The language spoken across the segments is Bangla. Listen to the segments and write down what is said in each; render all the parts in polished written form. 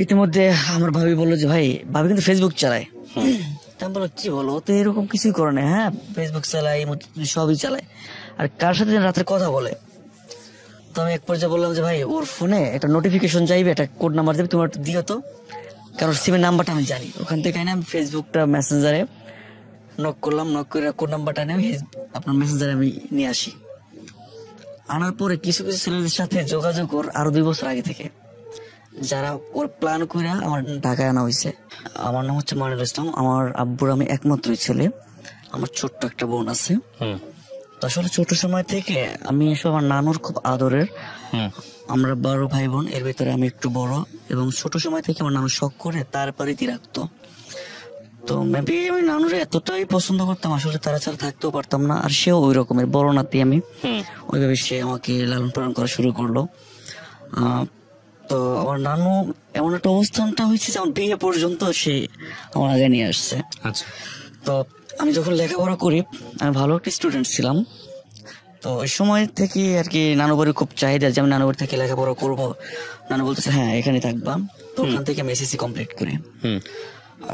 ইতিমধ্যে আমার ভাবি বললো যে ভাই, ভাবি কিন্তু ফেসবুক চালায়। আমি বললো কি বলো, ও তো এরকম কিছুই করে না। হ্যাঁ, ফেসবুক চালায়, সবই চালায়, আর কার সাথে যেন রাত্রে কথা বলে। তো আমি এক পর্যায়ে বললাম যে ভাই, ওর ফোনে একটা নোটিফিকেশন চাইবে, একটা কোড নাম্বার দেবে, তোমার দিও তো, কারণ সিমের নাম্বারটা আমি জানি। ওখান থেকে আমি ফেসবুকটা মেসেঞ্জারে নক করলাম, নক করে কোড নাম্বারটা নিয়ে আপনার মেসেঞ্জারে আমি নিয়ে আসি। আনার পরে কিছু কিছু ছেলেদের সাথে যোগাযোগ ওর আরো 2 বছর আগে থেকে, যারা ওর প্ল্যান করে আমার ঢাকায় আনা হয়েছে। আমার নাম হচ্ছে মানিরুল ইসলাম। আমার আব্বুর আমি একমাত্রই ছেলে, আমার ছোট্ট একটা বোন আছে। তো আসলে ছোট সময় থেকে আমি এসব আমার নানুর খুব আদরের। আমরা 12 ভাই বোন, এর ভিতরে আমি একটু বড়, এবং ছোট সময় থেকে আমার নানু শখ করে তারপরেই রাখতো। তো মেবি আমি নানুরে এতটাই পছন্দ করতাম, আসলে তারা ছাড়া থাকতেও পারতাম না। আর সেও ওই রকমের বড় নাতি আমি, ওইভাবে সে আমাকে লালন পালন করা শুরু করলো। তো আমার নানু এমন একটা অবস্থানটা হয়েছে যে আমার বিয়ে পর্যন্ত সে আমার আগে নিয়ে আসছে। আচ্ছা। তো আমি যখন লেখাপড়া করি, আমি ভালো একটা স্টুডেন্ট ছিলাম। তো ওই সময় থেকে আর কি নানু বাড়ির খুব চাহিদা যে আমি নানু বাড়ি থেকে লেখাপড়া করবো। নানু বলতেছে হ্যাঁ এখানে থাকবা। তো ওখান থেকে আমি এসএসসি কমপ্লিট করি।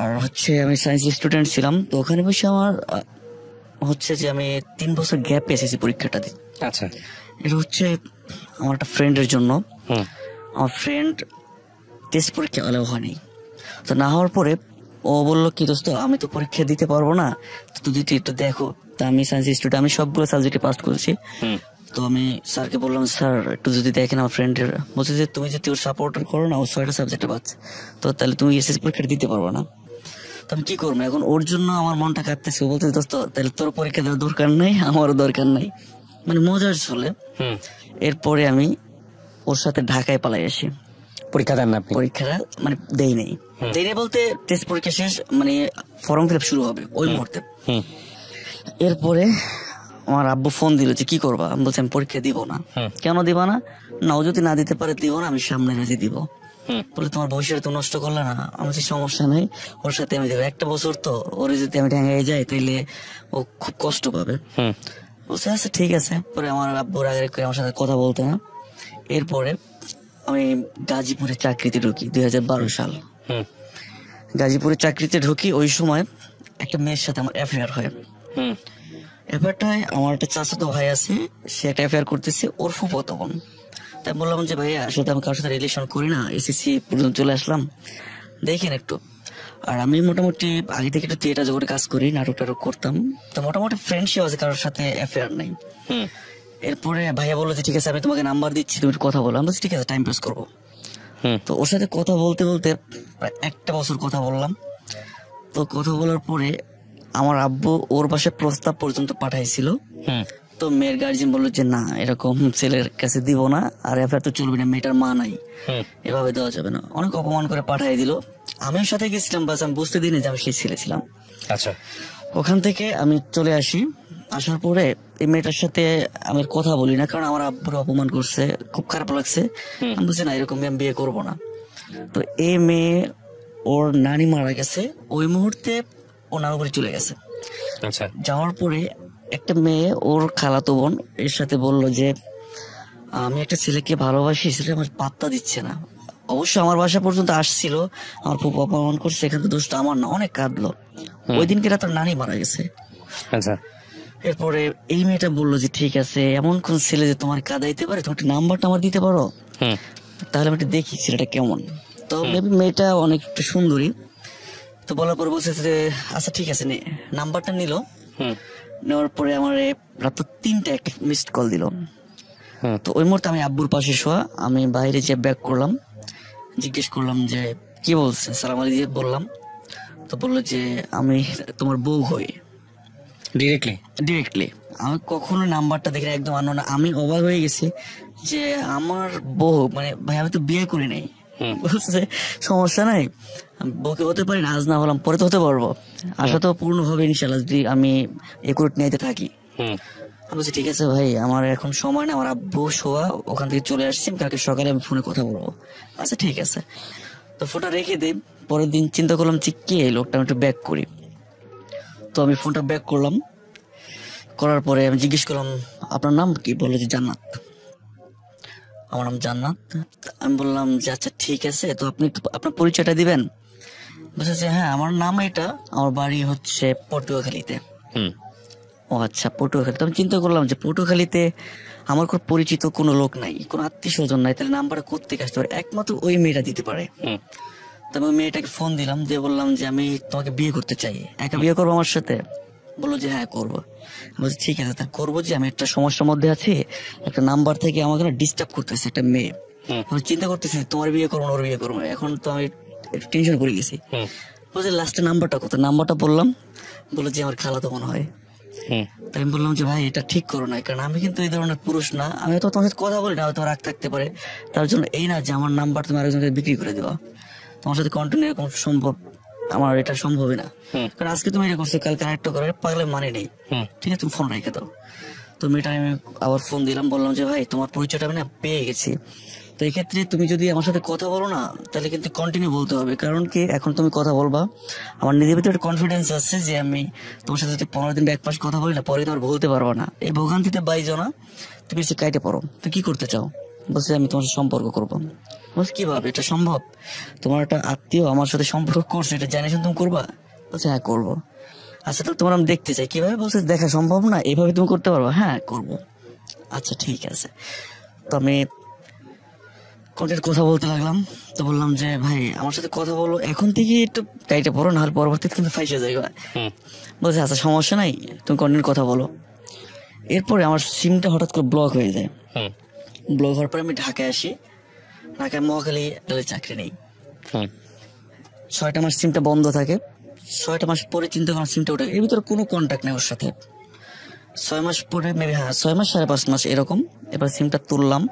আর হচ্ছে আমি সায়েন্স স্টুডেন্ট ছিলাম। তো ওখানে বসে আমার হচ্ছে যে আমি 3 বছর গ্যাপে এসএসসি পরীক্ষাটা দিই। আচ্ছা। এটা হচ্ছে আমার একটা ফ্রেন্ডের জন্য। আমার ফ্রেন্ড টেস্ট পরীক্ষা ভালো হয়নি। তো না হওয়ার পরে ও বললো কি দোস্ত, আমি তো পরীক্ষা দিতে পারবো না, তো যদি একটু দেখো। তা আমি সায়েন্স স্টুডেন্ট, আমি সবগুলো সাবজেক্টে পাস করেছি। তো আমি স্যারকে বললাম স্যার একটু যদি দেখেন আমার ফ্রেন্ডের। বলছে যে তুমি যদি ওর সাপোর্টার করো না, ও 6টা সাবজেক্টে পাচ্ছে, তো তাহলে তুমি এসএসসি পরীক্ষাটা দিতে পারবো না। তো আমি কি করবো এখন, ওর জন্য আমার মনটা কাঁদতেছে। ও বলতে দোস্ত তাহলে তোর পরীক্ষা দেওয়ার দরকার নেই, আমারও দরকার নেই, মানে মজার চলে। এরপরে আমি ওর সাথে ঢাকায় পালাই আসি। পরীক্ষা দেন না? পরীক্ষাটা মানে দেই নেই বলতে টেস্ট পরীক্ষা শেষ, মানে ফর্ম ফিল আপ শুরু হবে ওই মুহূর্তে। এরপরে আমার আব্বু ফোন দিল যে কি করবা। আমি বলছি আমি পরীক্ষা দিব না। কেন দিবা না? না, ও যদি না দিতে পারে দিব না, আমি সামনে রেখে দিব। বলে তোমার ভবিষ্যৎ তো নষ্ট করলে না। আমার যে সমস্যা নেই, ওর সাথে আমি দেবো, 1 বছর তো, ওরে যদি আমি ঠেঙ্গাই যাই তাইলে ও খুব কষ্ট পাবে। বলছে আচ্ছা ঠিক আছে। পরে আমার আব্বুর আগে করে আমার সাথে কথা বলতে না। এরপরে আমি গাজীপুরে চাকরিতে ঢুকি 2012 সাল। গাজীপুরে চাকরিতে ঢুকি, ওই সময় একটা মেয়ের সাথে আমার অ্যাফেয়ার হয়। অ্যাফেয়ারটায় আমার একটা চাচাতো ভাই আছে, সে একটা অ্যাফেয়ার করতেছে, ওর ফুফাতো বোন। তাই বললাম যে ভাইয়া আসলে আমি কারোর সাথে রিলেশন করি না, এসএসসি পর্যন্ত চলে আসলাম, দেখেন একটু। আর আমি মোটামুটি আগে থেকে একটু থিয়েটার জগতে কাজ করি, নাটক টাটক করতাম, তো মোটামুটি ফ্রেন্ডশিপ আছে, কারোর সাথে অ্যাফেয়ার নাই। এরপরে ভাইয়া বললো যে ঠিক আছে আমি তোমাকে নাম্বার দিচ্ছি, তুমি কথা বলো। আমি বলছি ঠিক আছে, টাইম পাস করবো। তো ওর সাথে কথা বলতে বলতে প্রায় 1 বছর কথা বললাম। তো কথা বলার পরে আমার আব্বু ওর বাসায় প্রস্তাব পর্যন্ত পাঠাইছিল। তো মেয়ের গার্জিয়ান বললো যে না, এরকম ছেলের কাছে দিব না, আর এফআইআর তো চলবে না, মেয়েটার মা নাই, এভাবে দেওয়া যাবে না। অনেক অপমান করে পাঠাই দিল। আমিও সাথে গেছিলাম, বাস আমি বুঝতে দিই না যে আমি সেই ছেলে ছিলাম। আচ্ছা। ওখান থেকে আমি চলে আসি। আসার পরে এই মেয়েটার সাথে আমি কথা বলি না, কারণ আমার আব্বুর অপমান করছে, খুব খারাপ লাগছে। আমি বুঝছি না, এরকম আমি বিয়ে করবো না। তো এই মেয়ে, ওর নানি মারা গেছে, ওই মুহূর্তে ও নানু বাড়ি চলে গেছে। আচ্ছা। যাওয়ার পরে একটা মেয়ে, ওর খালাতো বোন, এর সাথে বলল যে আমি একটা ছেলেকে ভালোবাসি, সেটা আমার পাত্তা দিচ্ছে না। অবশ্য আমার বাসা পর্যন্ত আসছিল, আমার খুব অপমান করছে, এখান থেকে দোষটা আমার না, অনেক কাঁদলো। ওই দিনকে তার নানি মারা গেছে। আচ্ছা। এরপরে এই মেয়েটা বললো যে ঠিক আছে, এমন কোন ছেলে যে তোমার কাঁদাইতে পারে, তোমার নাম্বারটা আমার দিতে পারো, তাহলে আমি একটু দেখি ছেলেটা কেমন। তো মেয়েটা অনেক একটু সুন্দরী। তো বলার পর বলছে যে আচ্ছা ঠিক আছে, নাম্বারটা নিল। নেওয়ার পরে আমার রাত 3টা একটা মিসড কল দিল। তো ওই মুহূর্তে আমি আব্বুর পাশে শোয়া, আমি বাইরে যে ব্যাক করলাম, জিজ্ঞেস করলাম যে কি বলছে, সালাম আলী দিয়ে বললাম। তো বললো যে আমি তোমার বউ হই। ডিরেক্টলি আমি কখনো নাম্বারটা দেখে একদম আননোন। আমি অবাক হয়ে গেছি যে আমার বউ, মানে ভাই আমি তো বিয়ে করি নাই। বলছে সমস্যা নাই, বউকে হতে পারি না, আজ না হলাম পরে তো হতে পারবো, আশা তো পূর্ণ হবে ইনশাল্লাহ যদি আমি একুরেট নিতে থাকি। আমি বলছি ঠিক আছে ভাই, আমার এখন সময় না, আমার আব্বু শোয়া, ওখান থেকে চলে আসছি, কালকে সকালে আমি ফোনে কথা বলবো। আচ্ছা ঠিক আছে। তো ফোনটা রেখে দিই। পরের দিন চিন্তা করলাম যে কে লোকটা, আমি একটু ব্যাক করি। তো আমি ফোনটা ব্যাক করলাম, করার পরে আমি জিজ্ঞেস করলাম আপনার নাম কি? বললো যে জান্নাত। আমার নাম জান্নাত। আমি বললাম যে আচ্ছা ঠিক আছে, তো আপনি একটু আপনার পরিচয়টা দিবেন। বলছে যে হ্যাঁ আমার নাম এটা, আমার বাড়ি হচ্ছে পটুয়াখালীতে। ও আচ্ছা, পটুয়াখালী। তো আমি চিন্তা করলাম যে পটুয়াখালীতে আমার খুব পরিচিত কোনো লোক নাই, কোনো আত্মীয় স্বজন নাই, তাহলে নাম্বারটা কোত্থেকে আসতে পারে, একমাত্র ওই মেয়েটা দিতে পারে। তো আমি ওই মেয়েটাকে ফোন দিলাম, দিয়ে বললাম যে আমি তোমাকে বিয়ে করতে চাই, একা বিয়ে করবো আমার সাথে? বললো যে হ্যাঁ করবো। বলছি ঠিক আছে তা করবো, যে আমি একটা সমস্যার মধ্যে আছি, একটা নাম্বার থেকে আমাকে না ডিস্টার্ব করতেছে একটা মেয়ে। আমি চিন্তা করতেছি তোমার বিয়ে করবো না ওর বিয়ে করবো, এখন তো আমি একটু টেনশন করে গেছি। বলছি লাস্টে নাম্বারটা কত, নাম্বারটা বললাম, বললো যে আমার খালাতো মনে হয়। তাই আমি বললাম যে ভাই এটা ঠিক করো না, কারণ আমি কিন্তু এই ধরনের পুরুষ না, আমি তো তোমার সাথে কথা বলি না, হয়তো রাগ থাকতে পারে, তার জন্য এই না যে আমার নাম্বার তুমি আরেকজনকে বিক্রি করে দেওয়া, তোমার সাথে কন্টিনিউ এরকম সম্ভব, আমার এটা সম্ভবই না। কারণ আজকে তুমি এটা করছো, কালকে আরেকটা করে পাগলে মানে নেই, ঠিক আছে তুমি ফোন রেখে দাও। তো মেয়েটা আমি আবার ফোন দিলাম, বললাম যে ভাই তোমার পরিচয়টা আমি না পেয়ে গেছি, তো এই ক্ষেত্রে তুমি যদি আমার সাথে কথা বলো না, তাহলে কিন্তু কন্টিনিউ বলতে হবে, কারণ কি এখন তুমি কথা বলবা, আমার নিজের ভিতরে একটা কনফিডেন্স আছে যে আমি তোমার সাথে যদি 15 দিন এক মাস কথা বলি না, পরে তোমার বলতে পারবো না, এই ভোগান্তিতে বাইজো না, তুমি এসে কাইটে পড়ো, তুমি কি করতে চাও? বলছে আমি তোমার সাথে সম্পর্ক করবো। বলছে কিভাবে এটা সম্ভব, তোমার একটা আত্মীয় আমার সাথে সম্পর্ক করছে, এটা জানিস তুমি করবা? বলছে হ্যাঁ করবো। আচ্ছা তো তোমার আমি দেখতে চাই, কিভাবে? বলছে দেখা সম্ভব না, এভাবে তুমি করতে পারবো? হ্যাঁ করবো। আচ্ছা ঠিক আছে। তো আমি কন্টেন্ট কথা বলতে লাগলাম, তো বললাম যে ভাই আমার সাথে কথা বলো, এখন থেকে একটু টাইটে পড়ো, না হলে পরবর্তীতে কিন্তু ফাইসে যাইবা। বলছে আচ্ছা সমস্যা নাই, তুমি কন্টেন্ট কথা বলো। এরপরে আমার সিমটা হঠাৎ করে ব্লক হয়ে যায়। ব্লক হওয়ার পরে আমি ঢাকায় আসি, ঢাকায় মহাখালী চাকরি নেই। 6টা মাস সিমটা বন্ধ থাকে, 6টা মাস পরে চিন্তা করার সিমটা ওঠে, এর ভিতরে কোনো কন্ট্যাক্ট নেই ওর সাথে। 6 মাস পরে মেবি, হ্যাঁ 6 মাস 5.5 মাস এরকম। এবার সিমটা তুললাম,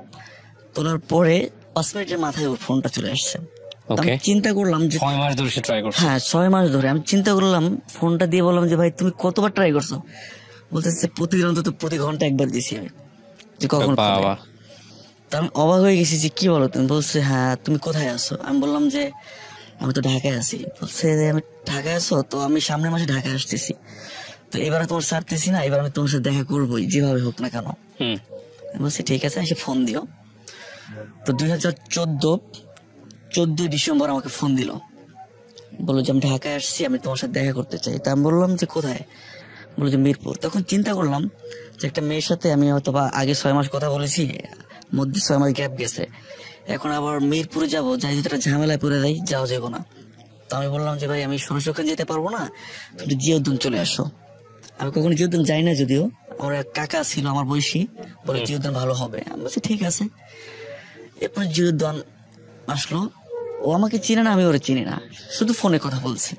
তোলার পরে 5 মিনিটের মাথায় ওর ফোনটা চলে আসছে। আমি চিন্তা করলাম যে 6 মাস ধরে সে ট্রাই করছে। হ্যাঁ 6 মাস ধরে। আমি চিন্তা করলাম, ফোনটা দিয়ে বললাম যে ভাই তুমি কতবার ট্রাই করছো? বলতেছে প্রতিদিন অন্তত প্রতি ঘন্টা একবার দিছি আমি, যে কখন। তা আমি অবাক হয়ে গেছি যে কি বলো তুমি? বলছে হ্যাঁ তুমি কোথায় আছো? আমি বললাম যে আমি তো ঢাকায় আছি। বলছে আমি ঢাকায় আছো, তো আমি সামনের মাসে ঢাকায় আসতেছি, তো এবারে তোমার ছাড়তেছি না, এবার আমি তোমার সাথে দেখা করবোই যেভাবে হোক না কেন। বলছি ঠিক আছে এসে ফোন দিও। তো 2014 ডিসেম্বর আমাকে ফোন দিল, বললো যে আমি ঢাকায় আসছি, আমি তোমার সাথে দেখা করতে চাই। তা আমি বললাম যে কোথায়? বললো যে মিরপুর। তখন চিন্তা করলাম যে একটা মেয়ের সাথে আমি হয়তো বা আগে 6 মাস কথা বলেছি, মধ্যে 6 মাস গ্যাপ গেছে, এখন আবার মিরপুরে যাবো, যাই যদি একটা ঝামেলায় পড়ে যাই, যাওয়া যাবো না। তো আমি বললাম যে ভাই আমি সরাসরি যেতে পারবো না, তুমি জিয়াউদ্দিন চলে আসো। আমি কখনো জিয়াউদ্দিন যাই না, যদিও আমার এক কাকা ছিল আমার বয়সী, বলে জিয়াউদ্দিন ভালো হবে। আমি বলছি ঠিক আছে। এরপরে জিয়াউদ্দিন আসলো, ও আমাকে চিনে না, আমি ওরা চিনি না, শুধু ফোনে কথা বলছি।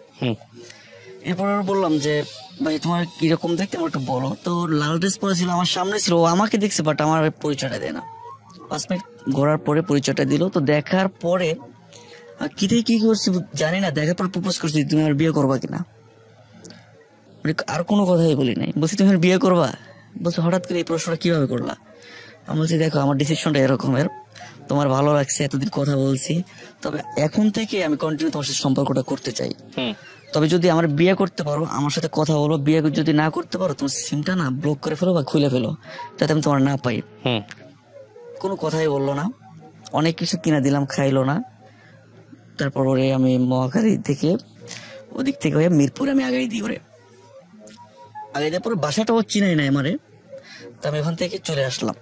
এরপর বললাম যে ভাই তোমার কিরকম দেখতে আমার একটু বলো। তো লাল ড্রেস পরে ছিল, আমার সামনে ছিল, ও আমাকে দেখছে বাট আমার পরিচয়টা দেয় না। 5 মিনিট ঘোরার পরে পরিচয়টা দিল। তো দেখার পরে কি থেকে কি করছি জানি না, দেখার পর প্রপোজ করছি তুমি আমার বিয়ে করবা কিনা। আর কোনো কথাই বলি নাই, বলছি তুমি আমার বিয়ে করবা? বলছে হঠাৎ করে এই প্রশ্নটা কিভাবে করলা? আমি বলছি দেখো আমার ডিসিশনটা এরকমের, তোমার ভালো লাগছে, এতদিন কথা বলছি, তবে এখন থেকে আমি কন্টিনিউ তোমার সাথে সম্পর্কটা করতে চাই। তবে যদি আমার বিয়ে করতে পারো, আমার সাথে কথা বলো, বিয়ে যদি না করতে পারো তোমার সিমটা না ব্লক করে ফেলো বা খুলে ফেলো, যাতে আমি তোমার না পাই। কোনো কথাই বললো না, অনেক কিছু কিনা দিলাম, খাইলো না। তারপর ওরে আমি মহাখালী থেকে ওদিক থেকে হয়ে মিরপুরে আমি আগাই দিই, ওরে আগাই দেওয়ার পরে বাসাটাও চিনাই নাই আমারে। তো আমি ওখান থেকে চলে আসলাম।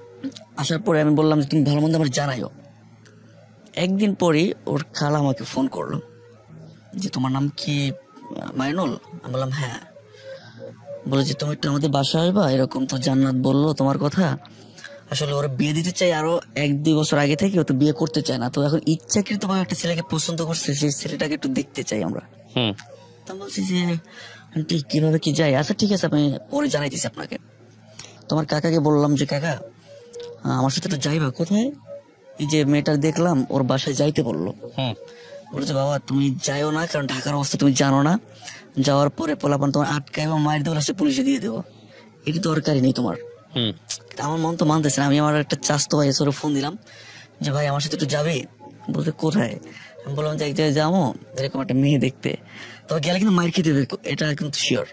আসার পরে আমি বললাম যে তুমি ভালো মন্দ আমার জানাইও। একদিন পরেই ওর খালা আমাকে ফোন করলো যে তোমার নাম কি মাইনুল? আমি বললাম হ্যাঁ। বলে যে তুমি একটু আমাদের বাসা আসবা, এরকম তো জান্নাত বললো তোমার কথা, আসলে ওরা বিয়ে দিতে চাই আরো 1-2 বছর আগে থেকে, ও তো বিয়ে করতে চায় না, তো এখন ইচ্ছাকৃত ভাবে একটা ছেলেকে পছন্দ করছে, সেই ছেলেটাকে একটু দেখতে চাই আমরা। তা বলছি যে আন্টি কিভাবে কি যাই? আচ্ছা ঠিক আছে আমি পরে জানাইতেছি আপনাকে। তোমার কাকাকে বললাম যে কাকা আমার সাথে একটু যাইবা। কোথায়? এই যে মেয়েটা দেখলাম ওর বাসায় যাইতে বললো। বলছে বাবা তুমি যাইও না, কারণ ঢাকার অবস্থা তুমি জানো না, যাওয়ার পরে পোলাপান তোমার আটকায় বা মায়ের দেবো, লাস্টে পুলিশে দিয়ে দেবো, এটি দরকারই নেই তোমার। আমার মন তো মানতেছে না। আমি আমার একটা চাস্তো ভাই এসে ফোন দিলাম যে ভাই আমার সাথে একটু যাবে। বলতে কোথায়? আমি বললাম যে এক জায়গায় যাবো এরকম একটা মেয়ে দেখতে, তবে গেলে কিন্তু মায়ের খেতে হবে, এটা কিন্তু শিওর।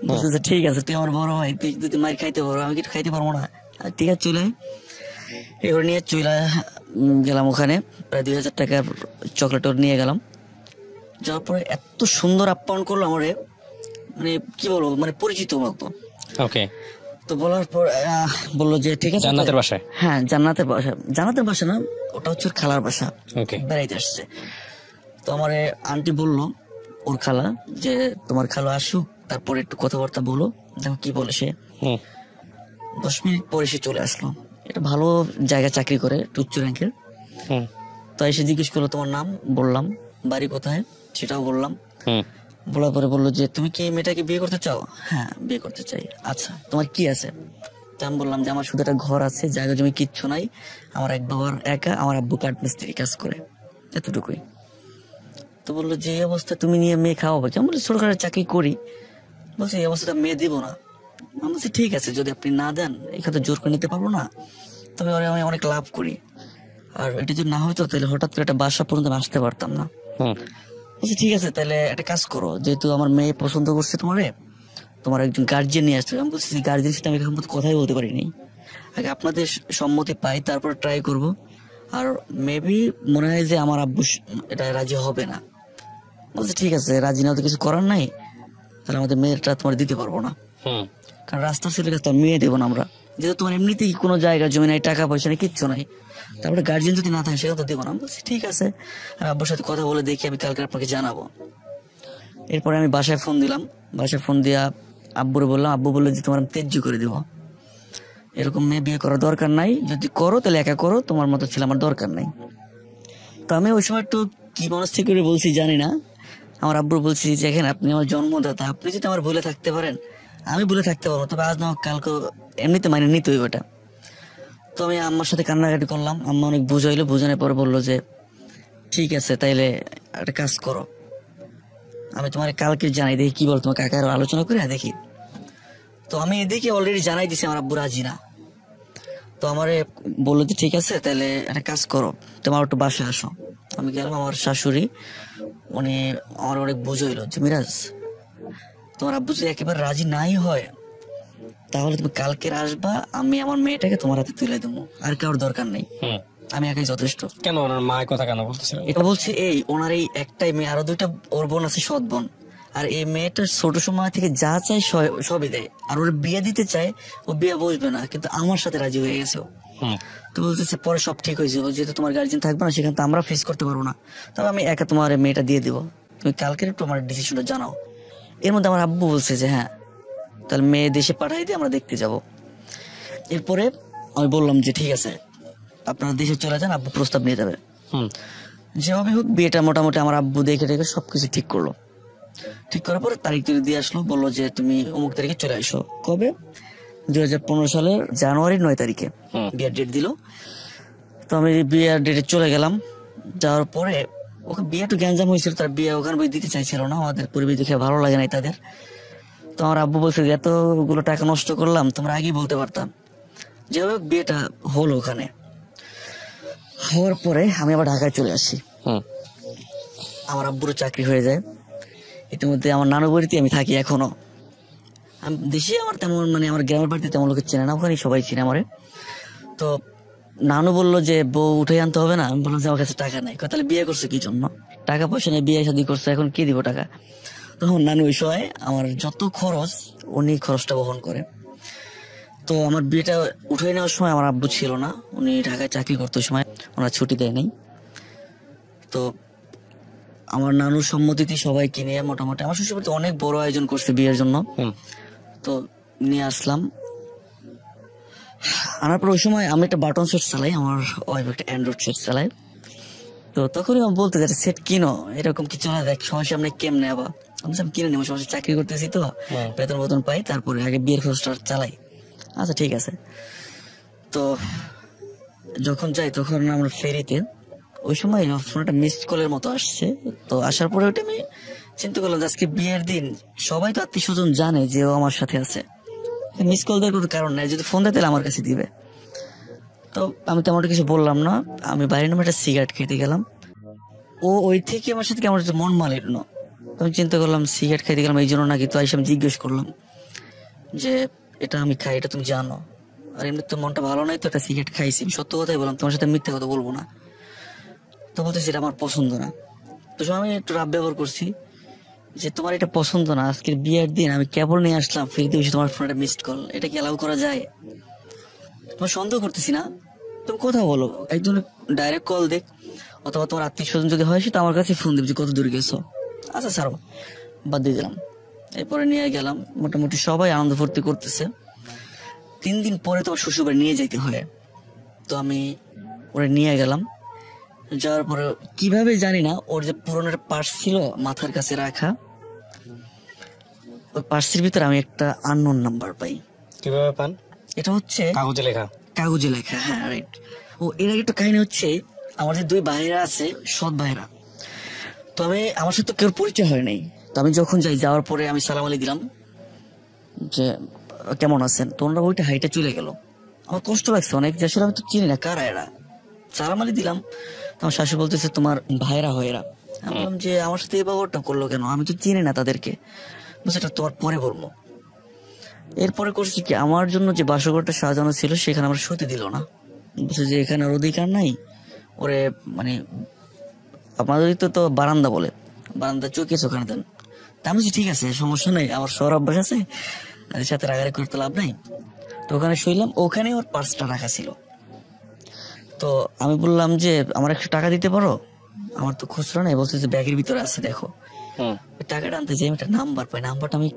বলছে যে ঠিক আছে তুই আমার বড় ভাই, তুই যদি মায়ের খাইতে পারো, আমি কিছু খাইতে পারবো না। ঠিক আছে চলে। এবার নিয়ে চলে গেলাম ওখানে, প্রায় 2000 টাকার চকলেট নিয়ে গেলাম। যাওয়ার পরে এত সুন্দর আপ্যায়ন করলো আমারে, মানে কি বলবো, মানে পরিচিত মতো। ওকে, তো বলার পর বললো যে ঠিক আছে, জান্নাতের বাসায়? হ্যাঁ জান্নাতের বাসা। জান্নাতের বাসা না, ওটা হচ্ছে ওর খালার বাসা, ওকে, বেড়াইতে আসছে। তো আমার আন্টি বললো, ওর খালা, যে তোমার খালা আসুক, তারপরে একটু কথাবার্তা বলো, দেখো কি বলে সে। 10 মিনিট পরে সে চলে আসলো। এটা ভালো জায়গায় চাকরি করে, উচ্চ র্যাঙ্কের। তো এসে জিজ্ঞেস করলো তোমার নাম, বললাম, বাড়ি কোথায় সেটাও বললাম। বলার পরে বললো যে তুমি কি এই মেয়েটাকে বিয়ে করতে চাও? হ্যাঁ বিয়ে করতে চাই। আচ্ছা তোমার কি আছে? তো আমি বললাম যে আমার শুধু একটা ঘর আছে, জায়গা জমি কিচ্ছু নাই, আমার এক বাবার একা, আমার আব্বু কাঠ মিস্ত্রি কাজ করে, এতটুকুই। তো বললো যে এই অবস্থা তুমি নিয়ে মেয়ে খাওয়াবে? কেমন? বলছি সরকারের চাকরি করি। বলছি এই অবস্থাটা মেয়ে দিব না। আমি বলছি ঠিক আছে, যদি আপনি না দেন এখানে তো জোর করে নিতে পারবো না, তবে আমি অনেক লাভ করি, আর এটা যদি না হয়তো তাহলে হঠাৎ করে একটা বাসা পর্যন্ত আমি আসতে পারতাম না। বলছি ঠিক আছে, তাহলে একটা কাজ করো, যেহেতু আমার মেয়ে পছন্দ করছে তোমারে, তোমার একজন গার্জিয়ান নিয়ে আসতে। আমি বলছি গার্জিয়ান সাথে আমি এখন কথাই বলতে পারিনি, আগে আপনাদের সম্মতি পাই তারপর ট্রাই করব। আর মেবি মনে হয় যে আমার আব্বু এটা রাজি হবে না। বলছে ঠিক আছে, রাজি না তো কিছু করার নাই, তাহলে আমাদের মেয়েটা তোমার দিতে পারবো না, কারণ রাস্তার ছেলের কাছে তো মেয়ে দেবো না আমরা, যেহেতু তোমার এমনিতেই কোনো জায়গা জমি নাই, টাকা পয়সা নেই, কিচ্ছু নাই, তারপরে গার্জিয়ান যদি না থাকে সেটা তো দেবো না। বলছি ঠিক আছে, আমি আব্বুর সাথে কথা বলে দেখি, আমি কালকে আপনাকে জানাবো। এরপরে আমি বাসায় ফোন দিলাম, বাসায় ফোন দিয়া আব্বুরে বললাম, আব্বু বললো যে তোমার আমি তেজ্য করে দেবো, এরকম মেয়ে বিয়ে করার দরকার নাই, যদি করো তাহলে একা করো, তোমার মতো ছিল আমার দরকার নাই। তো আমি ওই সময় একটু কি মনস্থির করে বলছি জানি না, আমার আব্বুর বলছি যে এখানে আপনি আমার জন্মদাতা, আপনি যদি আমার ভুলে থাকতে পারেন আমি ভুলে থাকতে পারবো, তবে আজ না কালকে এমনিতে মানে নিতে হইব এটা। তো আমি আম্মার সাথে কান্নাকাটি করলাম, আম্মা অনেক বুঝাইলো, বোঝানোর পর বললো যে ঠিক আছে তাইলে একটা কাজ করো, আমি তোমার কালকে জানাই, দেখি কি বল, তোমার কাকা আলোচনা করে দেখি। তো আমি এদিকে অলরেডি জানাই দিছি আমার আব্বু রাজি না। তো আমার বললো যে ঠিক আছে তাহলে একটা কাজ করো, তোমার একটু বাসায় আসো। আমি গেলাম, আমার শাশুড়ি উনি আমার অনেক বুঝাইলো যে মিরাজ, তোমার আব্বু যদি একেবারে রাজি নাই হয় তাহলে তুমি কালকে আসবা, আমি আমার মেয়েটাকে তোমার হাতে তুলে দেবো, আর কারোর দরকার নেই, আমি একাই যথেষ্ট। কেন ওনার মায়ের কথা কেন বলতেছিল? এটা বলছে এই ওনার এই একটাই মেয়ে, আরো 2টা ওর বোন আছে, সৎ বোন, আর এই মেয়েটা ছোট সময় থেকে যা চায় সবই দেয়, আর ওর বিয়ে দিতে চায়, ও বিয়ে বসবে না, কিন্তু আমার সাথে রাজি হয়ে গেছে। তো বলতেছে পরে সব ঠিক হয়েছে, যেহেতু তোমার গার্জিয়ান থাকবে না সেখানে তো আমরা ফেস করতে পারবো না, তবে আমি একা তোমার মেয়েটা দিয়ে দিব, তুমি কালকে একটু আমার ডিসিশনটা জানাও। এর মধ্যে আমার আব্বু বলছে যে হ্যাঁ তাহলে মেয়ে দেশে পাঠাই দিয়ে আমরা দেখতে যাব। এরপরে আমি বললাম যে ঠিক আছে আপনারা দেশে চলে যান, আব্বু প্রস্তাব নিয়ে যাবে। যেভাবে হোক বিয়েটা মোটামুটি আমার আব্বু দেখে রেখে সবকিছু ঠিক করলো। ঠিক করার পরে তারিখ দিয়ে আসলো, বললো যে তুমি অমুক তারিখে চলে আসো। কবে? 2015 সালের জানুয়ারির 9 তারিখে বিয়ের ডেট দিল। তো আমি বিয়ের ডেটে চলে গেলাম। যাওয়ার পরে ওখানে বিয়ে একটু গ্যাঞ্জাম হয়েছিল, তার বিয়ে ওখানে বই দিতে চাইছিল না, আমাদের পরিবেশ দেখে ভালো লাগে নাই তাদের। তো আমার আব্বু বলছে যে এতগুলো টাকা নষ্ট করলাম, তোমরা আগেই বলতে পারতাম। যেভাবে বিয়েটা হলো, ওখানে হওয়ার পরে আমি আবার ঢাকায় চলে আসি। আমার আব্বুরও চাকরি হয়ে যায়। ইতিমধ্যে আমার নানু বাড়িতে আমি থাকি এখনো। আমি দেশে আমার তেমন মানে আমার গ্রামের বাড়িতে তেমন লোকের চেনে না, ওখানে সবাই চিনে আমারে। তো নানু বললো যে বউ উঠে আনতে হবে না। আমি বললাম যে আমার কাছে টাকা নাই। তাহলে বিয়ে করছে কি জন্য? টাকা পয়সা নেই, বিয়ে শাদী করছে, এখন কি দিব টাকা? তখন নানু ওই সময় আমার যত খরচ উনি খরচটা বহন করে। তো আমার বিয়েটা উঠে নেওয়ার সময় আমার আব্বু ছিল না, উনি ঢাকায় চাকরি করতে, সময় ওনার ছুটি দেয় নাই। তো আমার নানুর সম্মতিতে সবাই কিনে মোটামুটি আমার শ্বশুরবাড়িতে অনেক বড় আয়োজন করছে বিয়ের জন্য। তো নিয়ে আসলাম, আনার পর ওই সময় আমি একটা বাটন সেট চালাই, আমার ওয়াইফ একটা অ্যান্ড্রয়েড সেট চালাই। তো তখনই আমি বলতে যে সেট কিনো, এরকম কিছু না, দেখ সমস্যা সামনে কেমনে আবার। আমি কিনে নেবো, সমস্যা চাকরি করতেছি তো বেতন বেতন পাই, তারপরে আগে বিয়ের খরচটা চালাই। আচ্ছা ঠিক আছে। তো যখন যাই তখন আমরা ফেরিতে, ওই সময় ফোনটা মিসড কলের মতো আসছে। তো আসার পরে ওইটা আমি চিন্তা করলাম যে আজকে বিয়ের দিন, সবাই তো আত্মীয় স্বজন জানে যে ও আমার সাথে আছে, মিস কল দেওয়ার কোনো কারণ নাই, যদি ফোন দেয় তাহলে আমার কাছে দিবে। তো আমি তেমন কিছু বললাম না, আমি বাইরে নামে একটা সিগারেট খেতে গেলাম। ও ওই থেকে আমার সাথে কেমন মন মালিন্য। আমি চিন্তা করলাম সিগারেট খাইতে গেলাম এই জন্য নাকি। তো আমি জিজ্ঞেস করলাম যে এটা আমি খাই, এটা তুমি জানো? আর এমনি তো মনটা ভালো নাই, তো একটা সিগারেট খাইছি, আমি সত্য কথাই বললাম, তোমার সাথে মিথ্যা কথা বলবো না। তো বলতেছি এটা আমার পছন্দ না। তো আমি একটু রাব ব্যবহার করছি যে তোমার এটা পছন্দ না, আজকের বিয়ের দিন আমি কেবল নিয়ে আসলাম, ফিরে দিয়েছি তোমার ফোনে একটা মিসড কল, এটা কি অ্যালাউ করা যায়? তোমার সন্দেহ করতেছি না, তুমি কথা বলো, একজন ডাইরেক্ট কল দেখ, অথবা তোমার আত্মীয় স্বজন যদি হয় সেটা আমার কাছে ফোন দেবে যে কত দূর গেছো। আচ্ছা ছাড়ো, বাদ দিয়ে দিলাম। এরপরে নিয়ে গেলাম, মোটামুটি সবাই আনন্দ ফুর্তি করতেছে। 3 দিন পরে তোমার শ্বশুরবাড়ি নিয়ে যাইতে হয়, তো আমি ওরা নিয়ে গেলাম। যাওয়ার পরে কিভাবে জানি না, ওর যে পুরনো পার্স ছিল মাথার কাছে রাখা, ওই পার্সের ভিতরে আমি একটা আননোন নাম্বার পাই। কিভাবে পান? এটা হচ্ছে কাগজে লেখা। কাগজে লেখা, হ্যাঁ রাইট। ও এর আগে একটা কাহিনী হচ্ছে, আমার যে 2 ভাইরা আছে, সৎ ভাইরা, তো আমার সাথে তো কেউ পরিচয় হয় নাই। তো আমি যখন যাওয়ার পরে আমি সালাম আলী দিলাম যে কেমন আছেন, তো ওনারা ওইটা হাইটে চলে গেল। আমার কষ্ট লাগছে অনেক, যে আসলে আমি তো চিনি না কারা এরা। সালাম আলী দিলাম, আমার শাশুড়ি বলতেছে তোমার ভাইরা হয় এরা। আমি বললাম যে আমার সাথে এই ব্যবহারটা করলো কেন, আমি তো চিনি না তাদেরকে। সেটা তোমার পরে বলবো। এরপরে করছি কি, আমার জন্য যে বাসঘরটা সাজানো ছিল সেখানে আমার শুতে দিল না, বলছে যে এখানে আর অধিকার নাই, ওরে মানে আপনাদের তো বারান্দা বলে, বারান্দা চৌকিয়েছে ওখানে দেন। তা আমি বলছি ঠিক আছে, সমস্যা নাই, আমার শহর অভ্যাস আছে, তাদের সাথে রাগারাগি করতে লাভ নাই। তো ওখানে শুইলাম, ওখানে ওর পার্সটা রাখা ছিল। তো আমি বললাম যে আমার 100 টাকা দিতে পারো, আমার তো খুচরা নাই। বলছে যে ব্যাগের ভিতরে আছে, দেখো। টাকাটা আনতে যাই, আমি একটা নাম্বার পাই, নাম্বারটা আমি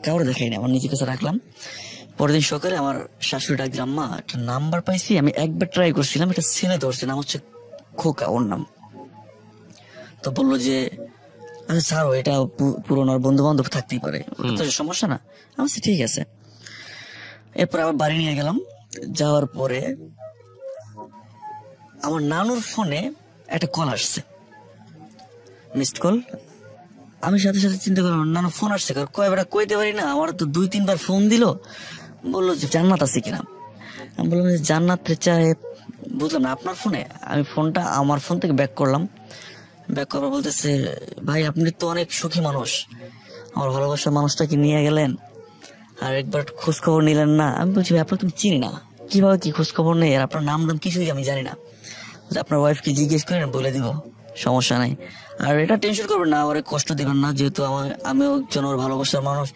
কাউরে দেখাই না, আমার নিজের কাছে রাখলাম। পরের দিন সকালে আমার শাশুড়ি ডাক দিলাম, মা একটা নাম্বার পাইছি, আমি একবার ট্রাই করছিলাম, এটা ছেলে ধরছে, নাম হচ্ছে খোকা, ওর নাম। তো বললো যে আচ্ছা ছাড়ো, এটা পুরোনো বন্ধু বান্ধব থাকতেই পারে, ওটা তো সমস্যা না। আমি বলছি ঠিক আছে। এরপর আবার বাড়ি নিয়ে গেলাম। যাওয়ার পরে আমার নানুর ফোনে একটা কল আসছে, মিসড কল। আমি সাথে সাথে চিন্তা করলাম নানু ফোন আসছে, কয়বার কইতে পারি না, আমার তো 2-3 বার ফোন দিল, বললো যে জান্নাত আছে কিনা। আমি বললাম যে জান্নাত চাই, বুঝলাম না আপনার ফোনে। আমি ফোনটা আমার ফোন থেকে ব্যাক করলাম, ব্যাক করার বলতেছে ভাই আপনি তো অনেক সুখী মানুষ, আমার ভালোবাসার মানুষটাকে নিয়ে গেলেন আর একবার খোঁজ খবর নিলেন না। আমি বলছি ভাই আপনাকে তুমি চিনি না, কিভাবে কি খোঁজ খবর নেই, আর আপনার নাম কিছুই আমি জানি না, আপনার ওয়াইফকে জিজ্ঞেস করেন বলে দিব, সমস্যা নাই। আর এটা টেনশন করবেন না, ওরে কষ্ট দিবেন না, যেহেতু আমিও একজন ওর ভালোবাসার মানুষ,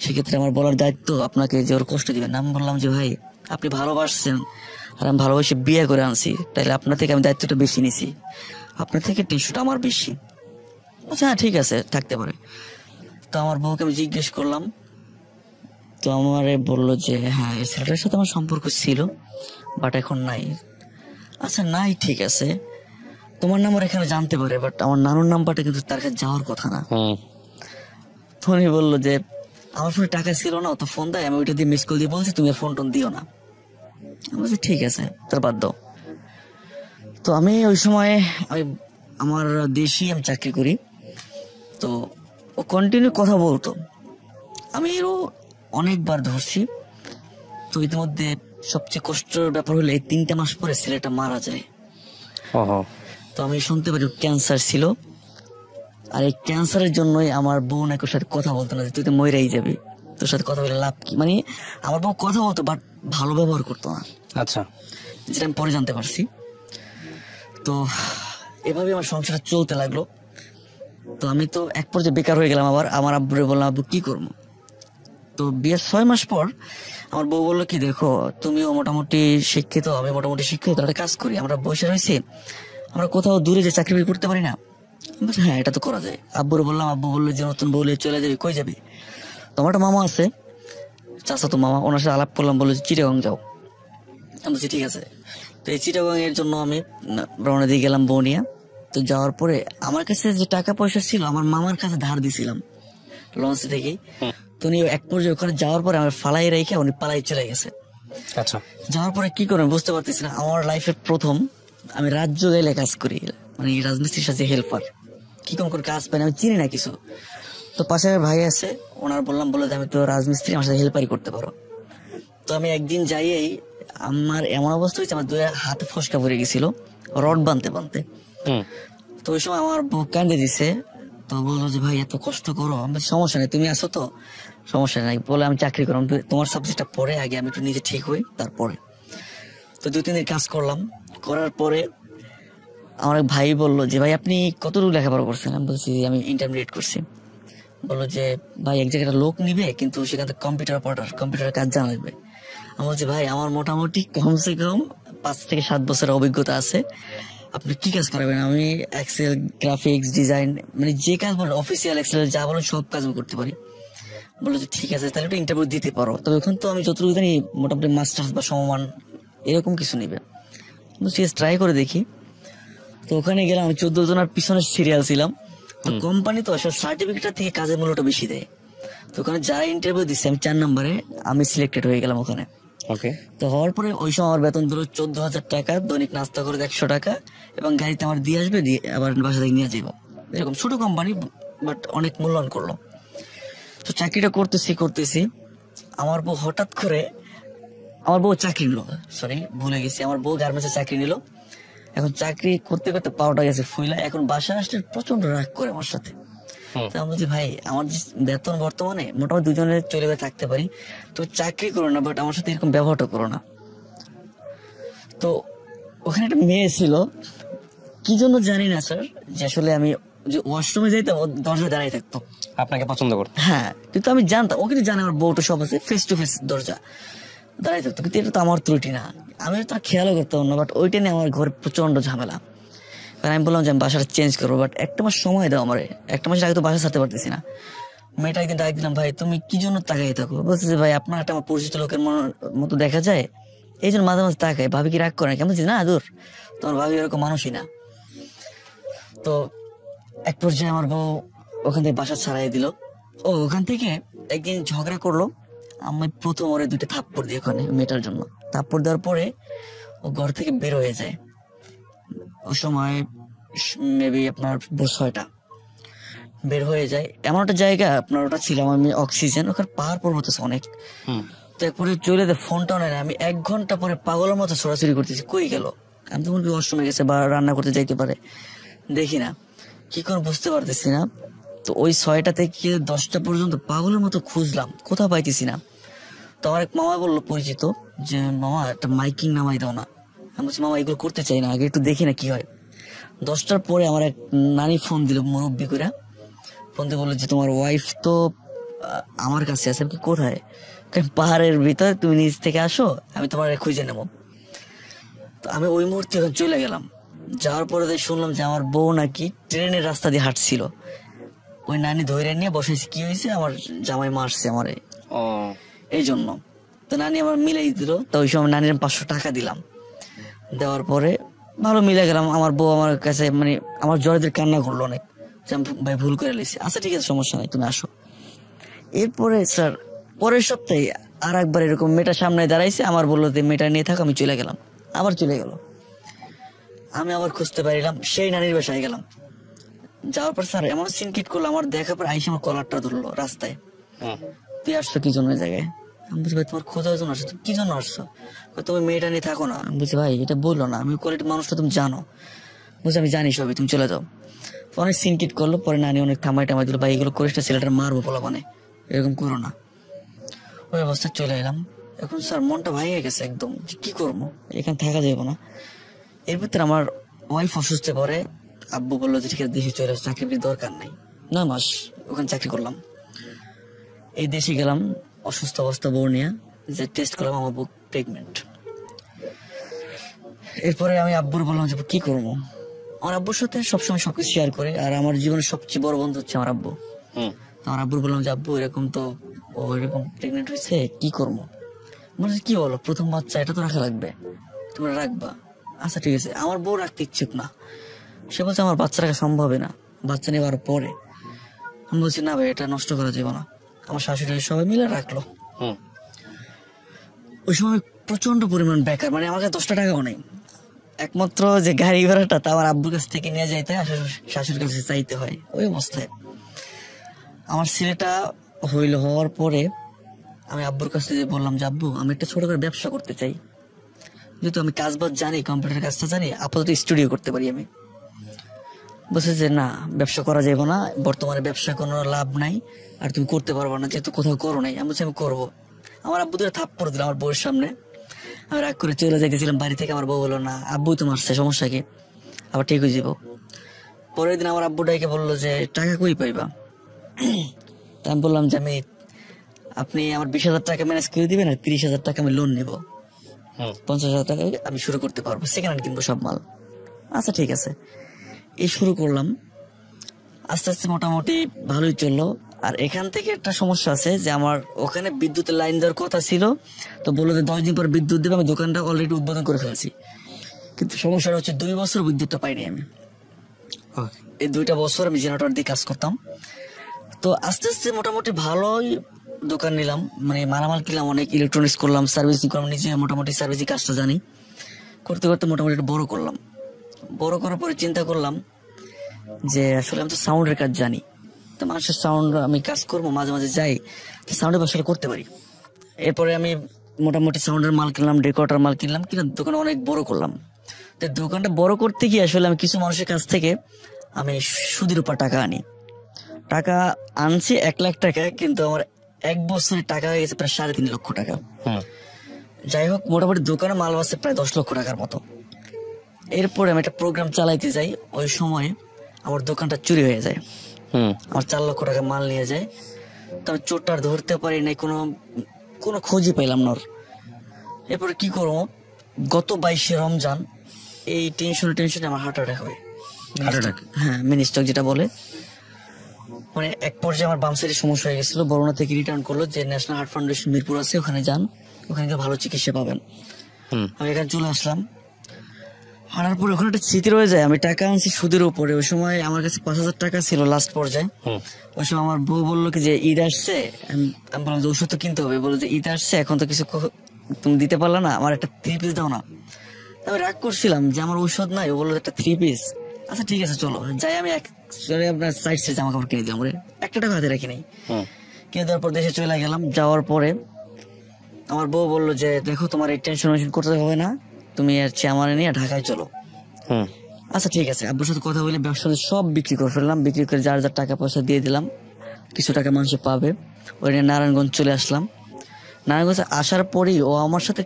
সেক্ষেত্রে আমার বলার দায়িত্ব আপনাকে যে ওর কষ্ট দিবেন না। আমি বললাম যে ভাই আপনি ভালোবাসছেন আর আমি ভালোবাসে বিয়ে করে আনছি, তাইলে আপনার থেকে আমি দায়িত্বটা বেশি নিছি, আপনার থেকে টেনশনটা আমার বেশি। আচ্ছা হ্যাঁ ঠিক আছে, থাকতে পারে। তো আমার বউকে আমি জিজ্ঞেস করলাম, তো আমারে বললো যে হ্যাঁ এই ছেলেটার সাথে আমার সম্পর্ক ছিল, বাট এখন নাই। আচ্ছা নাই ঠিক আছে, তোমার নাম্বার এখানে জানতে পারে, বাট আমার নানুর নাম্বারটা কিন্তু তার কাছে যাওয়ার কথা না। তো উনি বললো যে আমার ফোনে টাকা ছিল না, তো ফোন দেয়, আমি ওইটা দিয়ে মিস কল দিয়ে বলছি তুমি ফোন টোন দিও না। আমি বলছি ঠিক আছে, তার বাদ দাও। তো আমি ওই সময় আমার দেশি আমি চাকরি করি, তো ও কন্টিনিউ কথা বলতো, আমি এরও অনেকবার ধরছি। তো ইতিমধ্যে সবচেয়ে কষ্টের ব্যাপার হলো এই 3টা মাস পরে ছেলেটা মারা যায়। তো আমি শুনতে পারি ক্যান্সার ছিল, আর এই ক্যান্সারের জন্যই আমার বউ নাকি ওর সাথে কথা বলতো না, যে তুই তো মরেই যাবি, তোর সাথে কথা বলে লাভ কি। মানে আমার বউ কথা বলতো বাট ভালো ব্যবহার করতো না। আচ্ছা, যেটা আমি পরে জানতে পারছি। তো এভাবে আমার সংসার চলতে লাগলো। তো আমি তো এক পর্যায়ে বেকার হয়ে গেলাম। আবার আমার আব্বুরে বললাম আব্বু কি করবো। তো বিয়ের 6 মাস পর আমার বউ বললো কি দেখো তুমিও মোটামুটি শিক্ষিত, আমি মোটামুটি শিক্ষিত, একটা কাজ করি, আমরা বসে রয়েছি, আমরা কোথাও দূরে যে চাকরি বাকরি করতে পারি না। হ্যাঁ এটা তো করা যায়। আব্বুরে বললাম, আব্বু বললো যে নতুন বউলে চলে যাবি, কই যাবি। তোমার একটা মামা আছে, চাচাতো মামা, ওনার সাথে আলাপ করলাম, বললো চিটাগং যাও। আমি বলছি ঠিক আছে। তো এই চিটাগং এর জন্য আমি রওনা দিয়ে গেলাম বউ নিয়ে। তো যাওয়ার পরে আমার কাছে যে টাকা পয়সা ছিল আমার মামার কাছে ধার দিছিলাম লঞ্চ থেকে। তো উনি এক পর্যায়ে ওখানে যাওয়ার পরে আমার ফালাই রেখে উনি পালাই চলে গেছে। আচ্ছা, যাওয়ার পরে কি করবেন বুঝতে পারতেছি না। আমার লাইফের প্রথম আমি রাজ্য গেলে কাজ করি, মানে রাজমিস্ত্রির সাথে হেল্পার, কি করে কাজ পাই আমি চিনি না কিছু। তো পাশে ভাই আছে, ওনার বললাম, বলে আমি তো রাজমিস্ত্রি, আমার সাথে হেল্পারই করতে পারো। তো আমি একদিন যাইয়েই আমার এমন অবস্থা হয়েছে, আমার 2 হাতে ফসকা পড়ে গেছিল রড বানতে বানতে। তো ওই সময় আমার বউ কান্দে দিছে। তো বললো যে ভাই এত কষ্ট করো। আমি সমস্যা নেই, তুমি আসো তো, সমস্যা নাই বলে আমি চাকরি করলাম, তোমার সাবজেক্টটা পরে আগে আমি একটু নিজে ঠিক হই তারপরে। তো 2-3 দিন কাজ করলাম, করার পরে আমার এক ভাই বললো যে ভাই আপনি কতটুকু লেখাপড়া করছেন? আমি বলছি আমি ইন্টারমিডিয়েট করছি। বললো যে ভাই এক জায়গায় একটা লোক নিবে, কিন্তু সেখান থেকে কম্পিউটার অপারেটর, কম্পিউটারের কাজ জানা লাগবে। আমি বলছি ভাই আমার মোটামুটি কমসে কম 5 থেকে 7 বছরের অভিজ্ঞতা আছে, আপনি কি কাজ করাবেন? আমি এক্সেল, গ্রাফিক্স ডিজাইন, মানে যে কাজ বলেন অফিসিয়াল এক্সেল যা বলেন সব কাজ আমি করতে পারি। বললো যে ঠিক আছে তাহলে একটু ইন্টারভিউ দিতে পারো, তবে এখন তো আমি যতটুকু জানি মোটামুটি মাস্টার্স বা সমমান এরকম কিছু নিবে। ঠিক আছে ট্রাই করে দেখি। তো ওখানে গেলাম, আমি 14 জনের পিছনে সিরিয়াল ছিলাম। তো কোম্পানি তো আসলে সার্টিফিকেট থেকে কাজের মূল্যটা বেশি দেয়। তো ওখানে যারা ইন্টারভিউ দিচ্ছে আমি 4 নম্বরে আমি সিলেক্টেড হয়ে গেলাম ওখানে। ওকে। তো হওয়ার পরে ওই সময় আমার বেতন দিল 14,000 টাকা, দৈনিক নাস্তা করে 100 টাকা, এবং গাড়িতে আমার দিয়ে আসবে, দিয়ে আবার বাসা থেকে নিয়ে যাবো। এরকম ছোট কোম্পানি, বাট অনেক মূল্যায়ন করলো। তো চাকরিটা করতেছি আমার বউ হঠাৎ করে, আমার বউ চাকরি নিল, সরি ভুলে গেছি, আমার বউ গার্মেন্টসে চাকরি নিল। এখন চাকরি করতে করতে পাওয়াটা গেছে ফুইলা, এখন বাসা আসলে প্রচন্ড রাগ করে আমার সাথে। তো আমি বলছি ভাই আমার যে বেতন বর্তমানে মোটামুটি দুজনে চলে গিয়ে থাকতে পারি, তো চাকরি করো না, বাট আমার সাথে এরকম ব্যবহারটা করো না। তো ওখানে একটা মেয়ে ছিল, কি জন্য জানি না স্যার, যে আসলে আমি যে ওয়াশরুমে যাইতাম ও দরজা দাঁড়াই থাকতো। আপনাকে পছন্দ করতো? হ্যাঁ, কিন্তু আমি জানতাম ও কিন্তু জানে আমার বউটা সব আছে, ফেস টু ফেস দরজা দাঁড়াই থাকতো, কিন্তু এটা তো আমার ত্রুটি না, আমি তার খেয়ালও করতাম না। বাট ওইটা নিয়ে আমার ঘরে প্রচন্ড ঝামেলা। আমি বললাম যে আমি বাসাটা চেঞ্জ করবো, বাট একটা মাস সময় দাও আমার, একটা মাসের আগে তো বাসা ছাড়তে পারতেছি না। মেয়েটা একদিন ডাক দিলাম, ভাই তুমি কি জন্য তাকাই থাকো? বলছে যে ভাই আপনার একটা আমার পরিচিত লোকের মতো দেখা যায়, এই জন্য মাঝে মাঝে তাকাই, ভাবি কি রাগ করে? কেমন না দূর, তোমার ভাবি এরকম মানুষই না। তো এক পর্যায়ে আমার বউ ওখান থেকে বাসা ছাড়াই দিল। ও ওখান থেকে একদিন ঝগড়া করলো, আমি প্রথম ওরে 2টা থাপ্পড় দিই ওখানে মেয়েটার জন্য। থাপ্পড় দেওয়ার পরে ও ঘর থেকে বের হয়ে যায়। ওই সময় মেবি আপনার 6টা বের হয়ে যায়, এমন একটা জায়গা আপনার ওটা ছিলাম আমি, অক্সিজেন, ওখানে পাহাড় পর্বত আছে অনেক। তো একবারে চলে যায়, ফোনটাও নেয় না। আমি 1 ঘন্টা পরে পাগলের মতো ছোড়াছুড়ি করতেছি, কই গেল? আমি তখন কি ওয়াশরুমে গেছে বা রান্না করতে যাইতে পারে, দেখি না, কি করে বুঝতে পারতেছি না। তো ওই 6টা থেকে 10টা পর্যন্ত পাগলের মতো খুঁজলাম, কোথাও পাইতেছি না। তো আমার এক মামা বললো পরিচিত, যে মামা একটা মাইকিং নামাই দাও না। আমি বলছি মামা এগুলো করতে চাই না, আগে একটু দেখি না কি হয়। 10টার পরে আমার এক নানি ফোন দিল, মুরব্বী করে ফোন দিয়ে বললো যে তোমার ওয়াইফ তো আমার কাছে আছে। কি কোথায়? পাহাড়ের ভিতর, তুমি নিচ থেকে আসো, আমি তোমার খুঁজে নেবো। তো আমি ওই মুহূর্তে এখন চলে গেলাম। যাওয়ার পরে শুনলাম যে আমার বউ নাকি ট্রেনের রাস্তা দিয়ে হাঁটছিল, ওই নানি ধরে নিয়ে বসেছে। কি হয়েছে? আমার জামাই মারছে আমারে, এই জন্য। তো নানি আমার মিলাই দিল। তো ওই সময় নানির 500 টাকা দিলাম, দেওয়ার পরে ভালো মিলে গেলাম। আমার বউ আমার কাছে মানে আমার জড়িতের কান্না করলো অনেক, ভাই ভুল করে লেছি। আচ্ছা ঠিক আছে সমস্যা নাই, তুমি আসো। এরপরে স্যার পরের সপ্তাহে আর একবার এরকম মেয়েটা সামনে দাঁড়াইছে, আমার বললো যে মেয়েটা নিয়ে থাক, আমি চলে গেলাম। আবার চলে গেল, আমি আবার খুঁজতে পারিলাম, সেই নানির বাসায় গেলাম। যাওয়ার পর স্যার এমন সিনকিট করলো, আমার দেখার পর আইসে আমার কলারটা ধরলো রাস্তায়। তুই আসছো কি জন্য জায়গায়? আমি বলছি ভাই তোমার খোঁজার জন্য আসছো। তুমি কি জন্য আসছো? তুমি মেয়েটা নিয়ে থাকো না। আমি বলছি ভাই এটা বললো না, আমি কোয়ালিটি মানুষটা তুমি জানো। বলছি আমি জানি সবই, তুমি চলে যাও। অনেক সিনকিট করলো, পরে নানি অনেক থামাই টামাই দিল, ভাই এগুলো করিস না, ছেলেটা মারবো বলা, মানে এরকম করো না। ওই অবস্থায় চলে এলাম। এখন স্যার মনটা ভাঙে গেছে একদম, কি করবো, এখানে থাকা যাবে না। এর ভিতরে আমার ওয়াইফ অসুস্থ পড়ে, আব্বু বললো যে ঠিক আছে দেশে চলে আসো, চাকরির দরকার নাই। 9 মাস ওখানে চাকরি করলাম। এই দেশে গেলাম অসুস্থ অবস্থা বউ নিয়ে, যে টেস্ট করলাম আমার বউ প্রেগনেন্ট। এরপরে আমি আব্বুর বললাম যে কি করবো। আমার আব্বুর সাথে সবসময় সবকিছু শেয়ার করে, আর আমার জীবনের সবচেয়ে বড় বন্ধু হচ্ছে আমার আব্বু। আমার আব্বুর বললাম যে আব্বু এরকম তো ও এরকম প্রেগনেন্ট হয়েছে, কি করবো? বলছে কি বলো, প্রথম বাচ্চা, এটা তো রাখা লাগবে, তোমরা রাখবা। আচ্ছা ঠিক আছে। আমার বউ রাখতে ইচ্ছুক না, সে বলছে আমার বাচ্চা রাখা সম্ভব না, বাচ্চা নেওয়ার পরে। আমি বলছি না ভাই এটা নষ্ট করা যাবে না। আমার শাশুড়ি সবাই মিলে রাখলো। ওই সময় প্রচন্ড পরিমাণ বেকার, মানে আমার কাছে 10টা টাকাও নেই। একমাত্র যে গাড়ি ভাড়াটা তা আমার আব্বুর কাছ থেকে নিয়ে যাইতে হয়, শাশুড়ির কাছে চাইতে হয়। ওই অবস্থায় আমার ছেলেটা হওয়ার পরে আমি আব্বুর কাছ থেকে বললাম যে আব্বু আমি একটা ছোট করে ব্যবসা করতে চাই, যেহেতু আমি কাজ বাজ জানি, কম্পিউটার কাজটা জানি, আপাতত স্টুডিও করতে পারি আমি। বলছে যে না, ব্যবসা করা যাবে না, বর্তমানে ব্যবসা কোনো লাভ নাই, আর তুমি করতে পারবো না, যেহেতু কোথাও করো নাই। আমি বলছি আমি করবো। আমার আব্বু দুটো থাপ্পড় দিল আমার বউয়ের সামনে। আমি রাগ করে চলে যাইতেছিলাম বাড়ি থেকে, আমার বউ বললো না, আব্বু তো মারছে, সমস্যা কি, আবার ঠিক হয়ে যাবো। পরের দিন আমার আব্বু ডাইকে বললো যে টাকা কই পাইবা। তা আমি বললাম যে আপনি আমার 20,000 টাকা ম্যানেজ করে দিবেন, আর 30,000 টাকা আমি লোন নিবো, 50,000 টাকা আমি শুরু করতে পারবো, সেকেন্ড হ্যান্ড কিনবো সব মাল। আচ্ছা ঠিক আছে, এই শুরু করলাম। আস্তে আস্তে মোটামুটি ভালোই চললো। আর এখান থেকে একটা সমস্যা আছে যে আমার ওখানে বিদ্যুতের লাইন দেওয়ার কথা ছিল, তো বললো যে 10 দিন পর বিদ্যুৎ দেবে। আমি দোকানটা অলরেডি উদ্বোধন করে ফেলেছি, কিন্তু সমস্যাটা হচ্ছে 2 বছর বিদ্যুৎটা পাইনি আমি। এই 2টা বছর আমি জেনারেটর দিয়ে কাজ করতাম। তো আস্তে আস্তে মোটামুটি ভালোই দোকান নিলাম, মানে মালামাল কিনলাম, অনেক ইলেকট্রনিক্স করলাম, সার্ভিসিং করলাম, নিজে মোটামুটি সার্ভিসিং কাজটা জানি। করতে করতে মোটামুটি একটা বড় করলাম। বড় করার পরে চিন্তা করলাম যে আসলে আমি তো সাউন্ডের কাজ জানি, তো মানুষের সাউন্ড আমি কাজ করবো, মাঝে মাঝে যাই, সাউন্ডের ব্যবসাটা করতে পারি। এরপরে আমি মোটামুটি সাউন্ডের মাল কিনলাম, রেকর্ডার মাল কিনলাম, কিনা দোকান অনেক বড় করলাম। তো দোকানটা বড় করতে গিয়ে আসলে আমি কিছু মানুষের কাছ থেকে আমি সুদের উপর টাকা আনি। টাকা আনছি 1 লাখ টাকা, কিন্তু আমার 1 বছরে টাকা হয়ে গেছে প্রায় 3.5 লক্ষ টাকা। যাই হোক, মোটামুটি দোকানে মাল বাসছে প্রায় 10 লক্ষ টাকার মতো। এরপরে আমি একটা প্রোগ্রাম চালাইতে যাই, ওই সময় আমার দোকানটা চুরি হয়ে যায়। আমার 4 লক্ষ টাকা মাল নিয়ে যায়। তো আমি চোরটার ধরতে পারি নাই, কোনো খোঁজই পাইলাম না। এরপরে কি করবো, গত 22শে রমজান এই টেনশনে আমার হার্ট অ্যাটাক হয়। হ্যাঁ, মিনি স্ট্রোক যেটা বলে। মানে এক পর্যায়ে আমার বাম সাইডে সমস্যা হয়ে গেছিল, বরোনা থেকে রিটার্ন করলো যে ন্যাশনাল হার্ট ফাউন্ডেশন মিরপুর আছে, ওখানে যান, ওখানে গিয়ে ভালো চিকিৎসা পাবেন। আমি এখানে চলে আসলাম। আনার পরে ওখানে একটা স্মৃতি রয়ে যায়, আমি টাকা আনছি সুদের উপরে। ওই সময় আমার কাছে 5,000 টাকা ছিল লাস্ট পর্যায়ে। ওই সময় আমার বউ বললো কি যে ঈদ আসছে, আমি বললাম যে ওষুধ তো কিনতে হবে। বললো যে ঈদ আসছে, এখন তো কিছু তুমি দিতে পারলা না, আমার একটা 3 পিস দাও না। আমি রাগ করছিলাম যে আমার ঔষধ নাই, ও বললো একটা 3 পিস। আচ্ছা ঠিক আছে চলো যাই। আমি আপনার সাইড সে জামা কাপড় কিনে দিলাম, একটা টাকা হাতে রাখি নাই। কিনে দেওয়ার পর দেশে চলে গেলাম। যাওয়ার পরে আমার বউ বললো যে দেখো, তোমার এই টেনশন করতে হবে না, তুমি আর চেয়ারম্যানে নিয়ে ঢাকায় চলো। আচ্ছা ঠিক আছে। আব্বুর সাথে কথা বলে ব্যবসা সব বিক্রি করে ফেললাম। বিক্রি করে যার যার টাকা পয়সা দিয়ে দিলাম, কিছু টাকা মানুষ পাবে। ওই নিয়ে নারায়ণগঞ্জ চলে আসলাম। নারায়ণগঞ্জ আসার পরেই ও আমার সাথে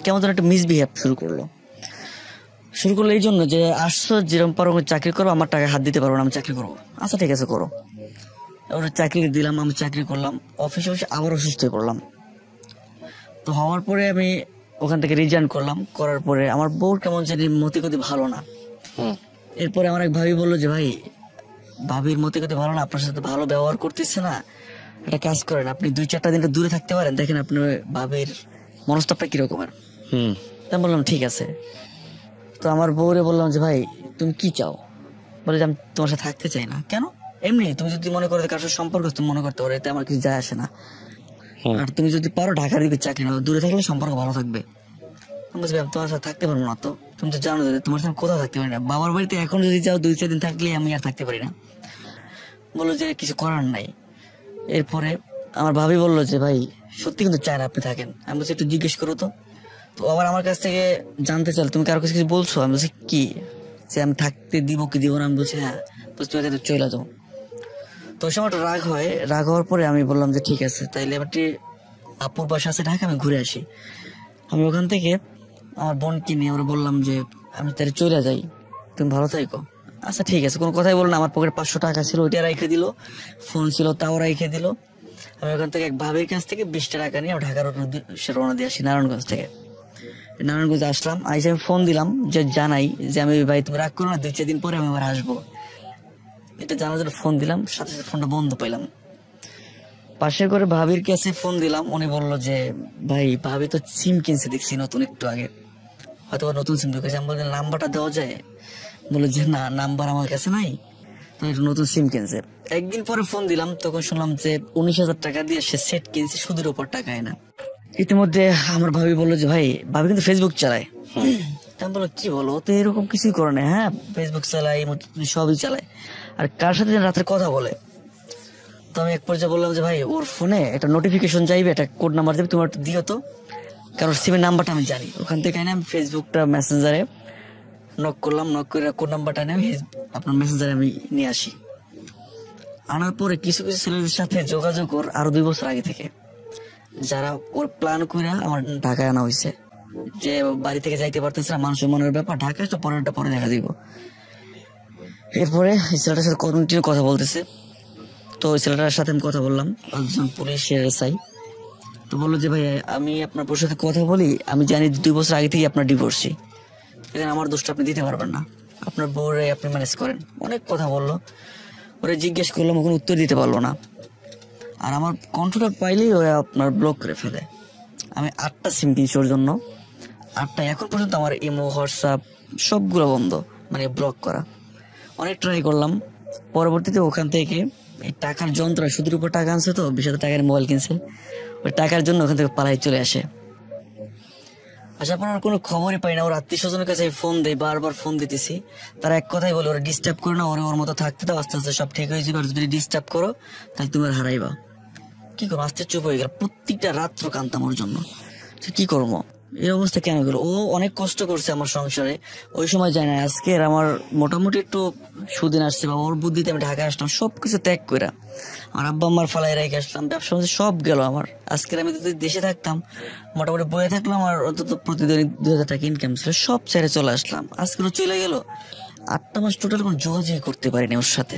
কেমন যেন একটা মিসবিহেভ শুরু করলো এই জন্য যে আসছো, যেরকম পারো চাকরি করো, আমার টাকা হাত দিতে পারবো না, আমি চাকরি করবো। আচ্ছা ঠিক আছে করো। ওরা চাকরি দিলাম, আমি চাকরি করলাম। অফিসে বসে আবার অসুস্থ হয়ে পড়লাম। তো হওয়ার পরে আমি ওখান থেকে রিজাইন করলাম। করার পরে আমার বউর কেমন জানি মতিগতি ভালো না। এরপরে আমার এক ভাবি বললো যে ভাই, ভাবির মতিগতি ভালো না, আপনার সাথে ভালো ব্যবহার করতেছে না, একটা কাজ করেন, আপনি 2-4টা দিন দূরে থাকতে পারেন, দেখেন আপনার ভাবির মনস্তাবটা কিরকমের। আমি বললাম ঠিক আছে। তো আমার বউরে বললাম যে ভাই তুমি কি চাও? বলে যে আমি তোমার সাথে থাকতে চাই না। কেন? এমনি, তুমি যদি মনে করো কারোর সাথে সম্পর্ক তুমি মনে করতে পারো, এতে আমার কিছু যায় আসে না। আর তুমি যদি পারো ঢাকার দিকে চাকরি নাও, দূরে থাকলে সম্পর্ক ভালো থাকবে। আমি বলছি আমি তোমার সাথে থাকতে পারবো না, তো তুমি তো জানো যে তোমার সাথে কোথাও থাকতে পারি না। বাবার বাড়িতে এখন যদি যাও 2-4 দিন থাকলে আমি আর থাকতে পারি না। বললো যে কিছু করার নাই। এরপরে আমার ভাবি বললো যে ভাই সত্যি কিন্তু চায় না আপনি থাকেন। আমি বলছি একটু জিজ্ঞেস করো তো। তো আবার আমার কাছ থেকে জানতে চাল তুমি কারো কাছে কিছু বলছো? আমি বলছি কি, যে আমি থাকতে দিব কি দিব না। আমি বলছি হ্যাঁ। তুমি চলে যাও। তো ওই সময় একটা রাগ হয়। রাগ হওয়ার পরে আমি বললাম যে ঠিক আছে, তাইলে এবার আপুর বাসা আছে ঢাকা, আমি ঘুরে আসি। আমি ওখান থেকে আমার বোনকে নিয়ে আমরা বললাম যে আমি তাহলে চলে যাই, তুমি ভালো থাকো। আচ্ছা ঠিক আছে, কোনো কথাই বলো না। আমার পকেটে 500 টাকা ছিল, ওইটা রেখে দিল। ফোন ছিল, তাও রেখে দিল। আমি ওখান থেকে এক ভাবির কাছ থেকে 20টা টাকা নিয়ে ঢাকার রওনা দিয়ে আসি নারায়ণগঞ্জ থেকে। নারায়ণগঞ্জে আসলাম, আইসে আমি ফোন দিলাম যে জানাই যে আমি ভাই তুমি রাগ করো না, 2-4 দিন পরে আমি আবার আসবো। এটা জানার জন্য ফোন দিলাম, সাথে সাথে ফোনটা বন্ধ পাইলাম। পাশে করে ভাবির কাছে ফোন দিলাম, উনি বললো যে ভাই ভাবি তো সিম কিনছে দেখছি নতুন, একটু আগে হয়তো নতুন সিম ঢুকেছে। আমি বললাম নাম্বারটা দেওয়া যায়? বললো যে না, নাম্বার আমার কাছে নাই, তো একটু নতুন সিম কিনছে। একদিন পরে ফোন দিলাম, তখন শুনলাম যে 19,000 টাকা দিয়ে সে সেট কিনছে, সুদের উপর টাকায় না। ইতিমধ্যে আমার ভাবি বললো যে ভাই, ভাবি কিন্তু ফেসবুক চালায়। আমি বললো কি বলো, তো এরকম কিছুই করে না। হ্যাঁ ফেসবুক চালায়, সবই চালায়, আর কার সাথে রাতের কথা বলে। তো আমি এক পর্যায়ে বললাম যে ভাই ওর ফোনে একটা নোটিফিকেশন যাইবে, একটা কোড নাম্বার দেবে, তোমার দিও তো, কারণ সিমের নাম্বারটা আমি জানি। ওখান থেকে আমি ফেসবুকটা মেসেঞ্জারে নক করলাম, নক করে কোড নাম্বারটা নিয়ে আপনার মেসেঞ্জারে আমি নিয়ে আসি। আনার পরে কিছু কিছু ছেলেদের সাথে যোগাযোগ ওর আরো 2 বছর আগে থেকে, যারা ওর প্ল্যান করে আমার ঢাকায় আনা হয়েছে, যে বাড়ি থেকে যাইতে পারতেছে না, মানুষের মনের ব্যাপার, ঢাকায় তো পরেরটা পরে দেখা দিব। এরপরে ছেলেটার সাথে কন্টিনিউ কথা বলতেছে। তো ওই ছেলেটার সাথে আমি কথা বললাম, একজন পুলিশের এসআই। তো বললো যে ভাই আমি আপনার বোর সাথে কথা বলি, আমি জানি 2 বছর আগে থেকে আপনার ডিভোর্সি, এখানে আমার দোষটা আপনি দিতে পারবেন না, আপনার বউরে আপনি ম্যানেজ করেন। অনেক কথা বললো, ওরা জিজ্ঞেস করলাম, কোনো উত্তর দিতে পারলো না। আর আমার কণ্ঠটা পাইলেই ওরা আপনার ব্লক করে ফেলে। আমি 8টা সিম কিনছি ওর জন্য, 8টা। এখন পর্যন্ত আমার ইমো, হোয়াটসঅ্যাপ সবগুলো বন্ধ, মানে ব্লক করা। অনেক ট্রাই করলাম। পরবর্তীতে ওখান থেকে এই টাকার যন্ত্র, সুদের উপর টাকা আনছে তো, 20,000 টাকার মোবাইল কিনছে, ওই টাকার জন্য ওখান থেকে পালাই চলে আসে। আচ্ছা, আপনার কোনো খবরই পাই না। ওর আত্মীয় স্বজনের কাছে ফোন দেয়, বারবার ফোন দিতেছি, তারা এক কথাই বলে, ওরা ডিস্টার্ব করো না, ওর মতো থাকতে দাও, আস্তে আস্তে সব ঠিক হয়ে যাবে, আর যদি ডিস্টার্ব করো তাহলে তুমি আর হারাইবা। কি করবো, আস্তে চুপ হয়ে গেল। প্রত্যেকটা রাত্র কাঁদতাম ওর জন্য, কি করবো, এই অবস্থা কেন গেল। ও অনেক কষ্ট করছে আমার সংসারে, ওই সময় যায় না। আজকে আমার মোটামুটি একটু সুদিন আসছে, বা ওর বুদ্ধিতে আমি ঢাকায় আসলাম, সবকিছু ত্যাগ করে আমার আব্বা আম্মার ফালাই রেখে আসলাম, ব্যবসা সব গেল আমার। আজকে আমি যদি দেশে থাকতাম, মোটামুটি বয়ে থাকলাম, আর অন্তত প্রতিদিন 2,000 টাকা ইনকাম ছিল, সব ছেড়ে চলে আসলাম। আজকে চলে গেল। 8টা মাস টোটাল কোনো যোগাযোগ করতে পারিনি ওর সাথে।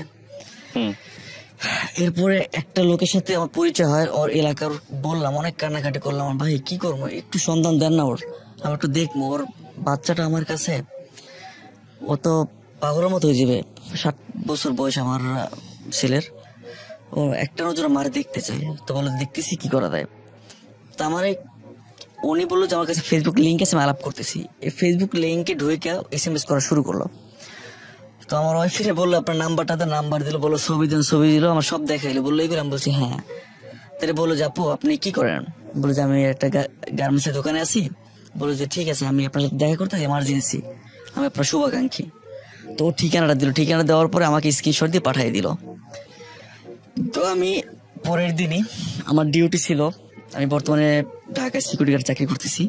এরপরে একটা লোকের সাথে আমার পরিচয় হয়, ওর এলাকার। বললাম, অনেক কান্নাকাটি করলাম, ভাই কি করবো, একটু সন্ধান দেন না ওর, আমি একটু দেখবো। ওর বাচ্চাটা আমার কাছে, ও তো পাগলের মতো হয়ে যাবে। 7 বছর বয়স আমার ছেলের, ও একটা নজরে মারে দেখতে চাই। তো বলো দেখতেছি কি করা যায়। তা আমার উনি বললো যে আমার কাছে ফেসবুক লিঙ্ক আছে, আমি আলাপ করতেছি। এই ফেসবুক লিঙ্কে ঢুকে SMS করা শুরু করলো। তো আমার ওয়াইফে বললো আপনার নাম্বারটা, নাম্বার দিল, বললো ছবি দেন, ছবি দিল, আমার সব দেখাইলো, বললো এইগুলো। আমি বলছি হ্যাঁ। তাহলে বললো যে আপু আপনি কি করেন, বললো যে আমি একটা গার্মেন্টসের দোকানে আছি। বললো যে ঠিক আছে, আমি আপনার সাথে দেখা করতে এমার্জেন্সি, আমি আপনার শুভাকাঙ্ক্ষী। তো ও ঠিকানাটা দিল, ঠিকানা দেওয়ার পরে আমাকে স্ক্রিনশট দিয়ে পাঠিয়ে দিল। তো আমি পরের দিনই, আমার ডিউটি ছিল, আমি বর্তমানে ঢাকায় সিকিউরিটি গার্ড চাকরি করতেছি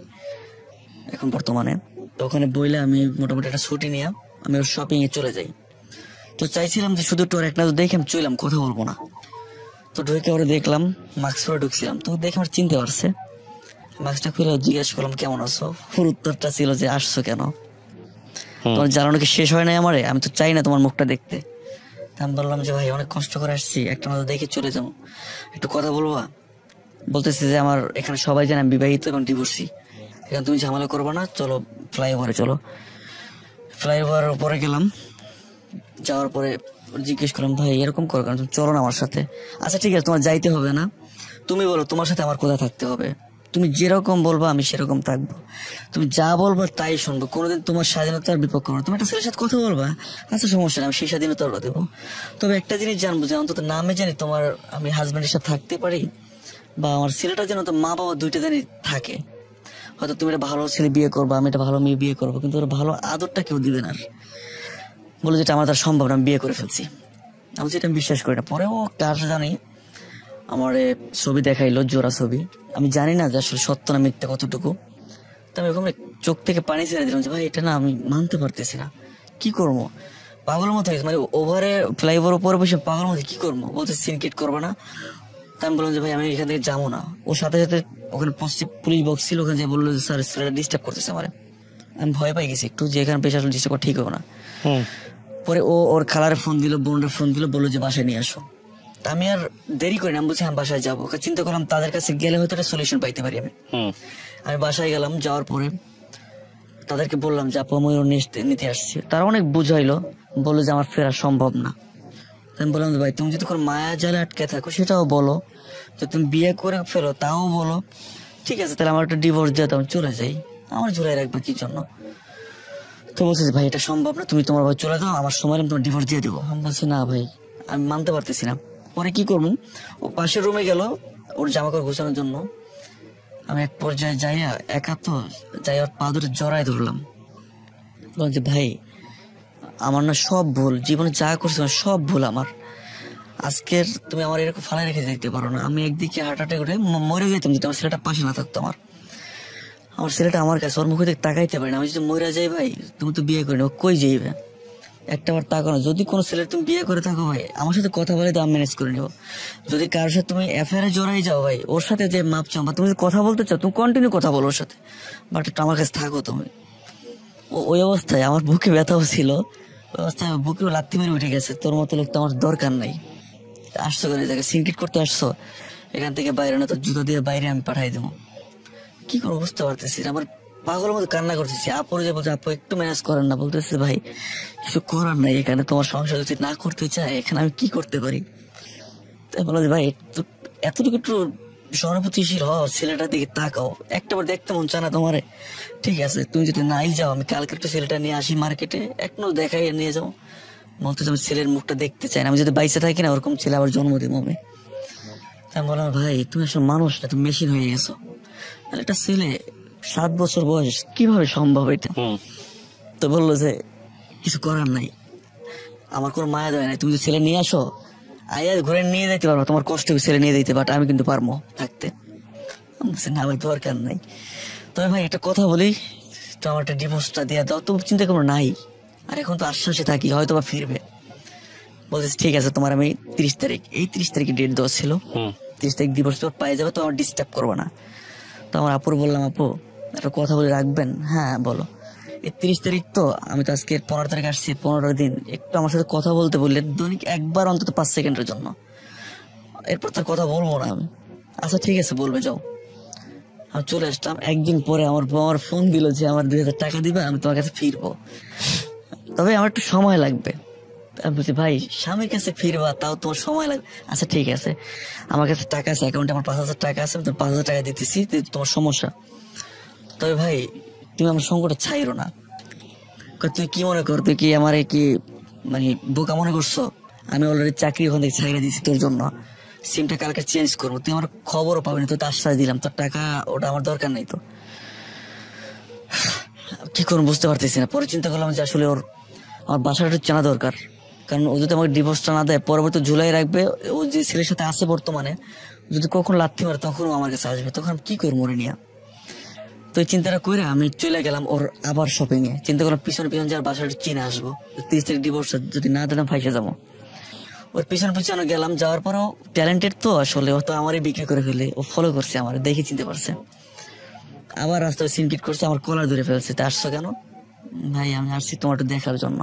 এখন বর্তমানে। তো ওখানে বইলে আমি মোটামুটি একটা ছুটি নিয়ে আমি ওর শপিং এ চলে যাই। তো চাইছিলাম যে শুধু তোর একটা দেখে আমি চললাম, কথা বলবো না। তো ঢুকে ওরা দেখলাম, মাস্ক পরে ঢুকছিলাম। তো দেখে আমার চিনতে পারছে, মাস্কটা খুলে জিজ্ঞেস করলাম কেমন আছো। ওর উত্তরটা ছিল যে আসছো কেন, তোমার জ্বালানো কি শেষ হয় নাই আমারে, আমি তো চাই না তোমার মুখটা দেখতে। আমি বললাম যে ভাই অনেক কষ্ট করে আসছি, একটা নজর দেখে চলে যাবো, একটু কথা বলবা। বলতেছে যে আমার এখানে সবাই জানে আমি বিবাহিত এবং ডিভোর্সি, এখানে তুমি ঝামেলা করবো না, চলো ফ্লাইওভারে চলো। ফ্লাইওভারের উপরে গেলাম, যাওয়ার পরে জিজ্ঞেস করলাম ভাই এরকম করো কারণ, তুমি চলো না আমার সাথে। আচ্ছা ঠিক আছে, তোমার যাইতে হবে না, তুমি বলো তোমার সাথে আমার কোথায় থাকতে হবে, তুমি যেরকম বলবা আমি সেরকম থাকবো, তুমি যা বলবা তাই শুনবো, কোনোদিন তোমার স্বাধীনতার বিপক্ষ না। তুমি একটা ছেলের সাথে কথা বলবা, আচ্ছা সমস্যা নেই, আমি সেই স্বাধীনতা দেবো। তবে একটা জিনিস জানবো যে অন্তত নামে জানি তোমার, আমি হাজবেন্ডের সাথে থাকতে পারি, বা আমার ছেলেটা যেন তো মা বাবা দুইটা জানি থাকে। হয়তো তুমি একটা ভালো ছেলে বিয়ে করবা, আমি একটা ভালো মেয়ে বিয়ে করবো, কিন্তু ওর ভালো আদরটা কেউ দিবে না। বলে যেটা আমার তার সম্ভব না, আমি বিয়ে করে ফেলছি। আমি যেটা বিশ্বাস করি না। পরে ও কার জানি আমার ছবি দেখাইলো, জোড়া ছবি। আমি জানি না যে আসলে সত্য না মিথ্যা কতটুকু। তো আমি ওখানে চোখ থেকে পানি ছেড়ে দিলাম যে ভাই এটা না আমি মানতে পারতেছি না, কি করবো, পাগলের মতো হয়েছে। মানে ওভারে ফ্লাইওভার উপরে বসে পাগলের মতো কি করবো, বলতে সিনকেট করবো না। তা আমি বললাম যে ভাই আমি এখান থেকে যাবো না। ওর সাথে সাথে ওখানে পুলিশ বক্স ছিল, ওখানে যে বললো যে স্যার ছেলেটা ডিস্টার্ব করতেছে আমার। আমি ভয় পাই গেছি একটু, যে এখানে পেশা আসলে ডিস্টার্ব করা ঠিক হবে না। পরে ও ওর খালারে ফোন দিল, বোনের ফোন দিল, বললো যে বাসায় নিয়ে আসো। তা আমি আর দেরি করি না, আমি বলছি হ্যাঁ বাসায় যাবো। চিন্তা করলাম তাদের কাছে গেলে হয়তো একটা সলিউশন পাইতে পারি আমি। আমি বাসায় গেলাম, যাওয়ার পরে তাদেরকে বললাম যে আপু আমি ওর নিতে আসছি। তারা অনেক বুঝাইলো, বললো যে আমার ফেরা সম্ভব না। আমি বললাম ভাই তুমি যদি কোনো মায়া জালে আটকে থাকো সেটাও বলো, তো তুমি বিয়ে করে ফেলো তাও বলো, ঠিক আছে তাহলে আমার একটা ডিভোর্স দিয়ে আমি চলে যাই, আমার ঝুলাই রাখবে কি জন্য। তো বলছে যে ভাই এটা সম্ভব না, তুমি তোমার ভাই চলে যাও, আমার সময় আমি তোমার ডিভোর্স দিয়ে দেবো। আমি বলছি না ভাই আমি মানতে পারতেছি না। পরে কি করবো, ও পাশের রুমে গেল ওর জামা কাপড় গোছানোর জন্য। আমি এক পর্যায়ে যাইয়া একা তো যাই, ওর পা ধরে জড়াই ধরলাম, বললাম যে ভাই আমার না সব ভুল, জীবনে যা করছি সব ভুল আমার। আজকের তুমি আমার এরকম ফালাই রেখে যেতে পারো না। আমি একদিকে হার্ট অ্যাটাক করে মরে যেতাম যদি আমার ছেলেটা পাশে না থাকতো আমার। আমার ছেলেটা আমার কাছে, ওর মুখে তাকাইতে পারে না। আমি যদি মরে যাই ভাই, তুমি তো বিয়ে করে নেবো, কই যাইবে? একটা বার তাকাও না। যদি কোনো ছেলে তুমি বিয়ে করে থাকো ভাই, আমার সাথে কথা বলে দাম ম্যানেজ করে নেবো। যদি কারোর সাথে তুমি অ্যাফেয়ারে জড়াই যাও ভাই, ওর সাথে যে মাপ চাও বা তুমি যদি কথা বলতে চাও, তুমি কন্টিনিউ কথা বলো ওর সাথে, বাট একটু আমার কাছে থাকো তুমি। ওই অবস্থায় আমার বুকে ব্যথাও ছিল, ওই অবস্থায় বুকেও লাথি মেরে উঠে গেছে, তোর মতো লোক তো আমার দরকার নাই। আসছো কেন জায়গায়, সিনক্রিট করতে আসছো, এখান থেকে বাইরে না তো জুতো দিয়ে বাইরে আমি পাঠাই দেবো। কি করবো বুঝতে পারতেছি না, আমার পাগলের মতো কান্না করতেছি। আপুর যে বলছে, আপু একটু ম্যানেজ করেন না, বলতেছে ভাই কিছু করার নাই, এখানে তোমার সংসার যদি না করতে চায়, এখানে আমি কি করতে পারি? তাই বলো যে ভাই এতটুকু একটু সহানুভূতিশীল হও, ছেলেটার দিকে তাকাও, একটা বার দেখতে মন চায় না তোমারে? ঠিক আছে, তুমি যদি নাই যাও, আমি কালকে একটু ছেলেটা নিয়ে আসি মার্কেটে, এখনো দেখাই নিয়ে যাও। বলতে আমি ছেলের মুখটা দেখতে চাই না, আমি যদি বাইসে থাকি না, ওরকম ছেলে আবার জন্ম দিব আমি। তাই বললাম ভাই তুমি আসলে মানুষ না, তুমি মেশিন হয়ে গেছো। একটা ছেলে 7 বছর বয়স, কিভাবে সম্ভব এটা? তো বললো যে কিছু করার নাই, আমার কোনো মায়া দেয় নাই, তুমি যদি ছেলে নিয়ে আসো, আয়া ঘুরে নিয়ে যেতে পারবো, তোমার কষ্ট ছেলে নিয়ে যেতে, বাট আমি কিন্তু পারবো থাকতে। না ভাই দরকার নাই। তবে ভাই একটা কথা বলি, তো আমার একটা ডিভোর্সটা দিয়ে দাও, তো চিন্তা করবো নাই। আর এখন তো আশ্বাসে থাকি, হয়তো বা ফিরবে। বলতেছি ঠিক আছে, তোমার আমি 30 তারিখ, এই 30 তারিখে ডেট দেওয়া ছিল, 30 তারিখ ডিভোর্স পেপার পাই যাবে, তো আমার ডিস্টার্ব করবো না। তো আমার আপুর বললাম, আপু একটা কথা বলে রাখবেন? হ্যাঁ বলো। এই 30 তারিখ তো, আমি তো আজকে 15 তারিখ আসছি, 15 দিন একটু আমার সাথে কথা বলতে বললে, দৈনিক একবার অন্তত 5 সেকেন্ডের জন্য, এরপর তার কথা বলবো না আমি। আচ্ছা ঠিক আছে বলবে, যাও। আমি চলে আসলাম। একদিন পরে আমার বউ আমার ফোন দিল যে আমার 2000 টাকা দিবে, আমি তোমার কাছে ফিরবো, তবে আমার একটু সময় লাগবে। আমি বলছি ভাই স্বামীর কাছে ফিরবা, তাও তোমার সময় লাগবে? আচ্ছা ঠিক আছে, আমার কাছে টাকা আছে, অ্যাকাউন্টে আমার 5000 টাকা আছে, আমি তোমার 5000 টাকা দিতেছি, তোমার সমস্যা। তবে ভাই তুমি আমার সঙ্গটা ছাইরো না। তুই কি মনে কর, তুই কি আমার কি মানে বোকা মনে করছো? আমি অলরেডি চাকরি ওখান থেকে ছাইরা দিচ্ছি তোর জন্য, সিমটা কালকে চেঞ্জ করবো, তুই আমার খবরও পাবি না, তুই তো আশ্বাস দিলাম, তোর টাকা ওটা আমার দরকার নেই। তো কি করবো বুঝতে পারতেছি না। পরে চিন্তা করলাম যে আসলে আমার বাসাটা চেনা দরকার, কারণ ও যদি আমাকে ডিভোর্সটা না দেয়, পরবর্তী ঝুলাই রাখবে। ও যে ছেলের সাথে আছে বর্তমানে, যদি কখন লাথি মারে তখন আমার কাছে আসবে, তখন কি করবো মরে নিয়ে। তো এই চিন্তাটা করে আমি চলে গেলাম ওর আবার শপিং এ। চিন্তা করলাম পিছনে পিছনে যাওয়ার বাসাটা চিনে আসবো, 30 তারিখ ডিভোর্স যদি না দিলাম ফাইসে যাবো। ওর পিছনে পিছনে গেলাম, যাওয়ার পরও ট্যালেন্টেড তো আসলে, ও তো আমারই বিক্রি করে ফেলে, ও ফলো করছে আমার, দেখে চিনতে পারছে। আবার রাস্তায় সিনকিট করছে, আমার কলার ধরে ফেলছে। তা আসছো কেন? ভাই আমি আসছি তোমার একটু দেখার জন্য,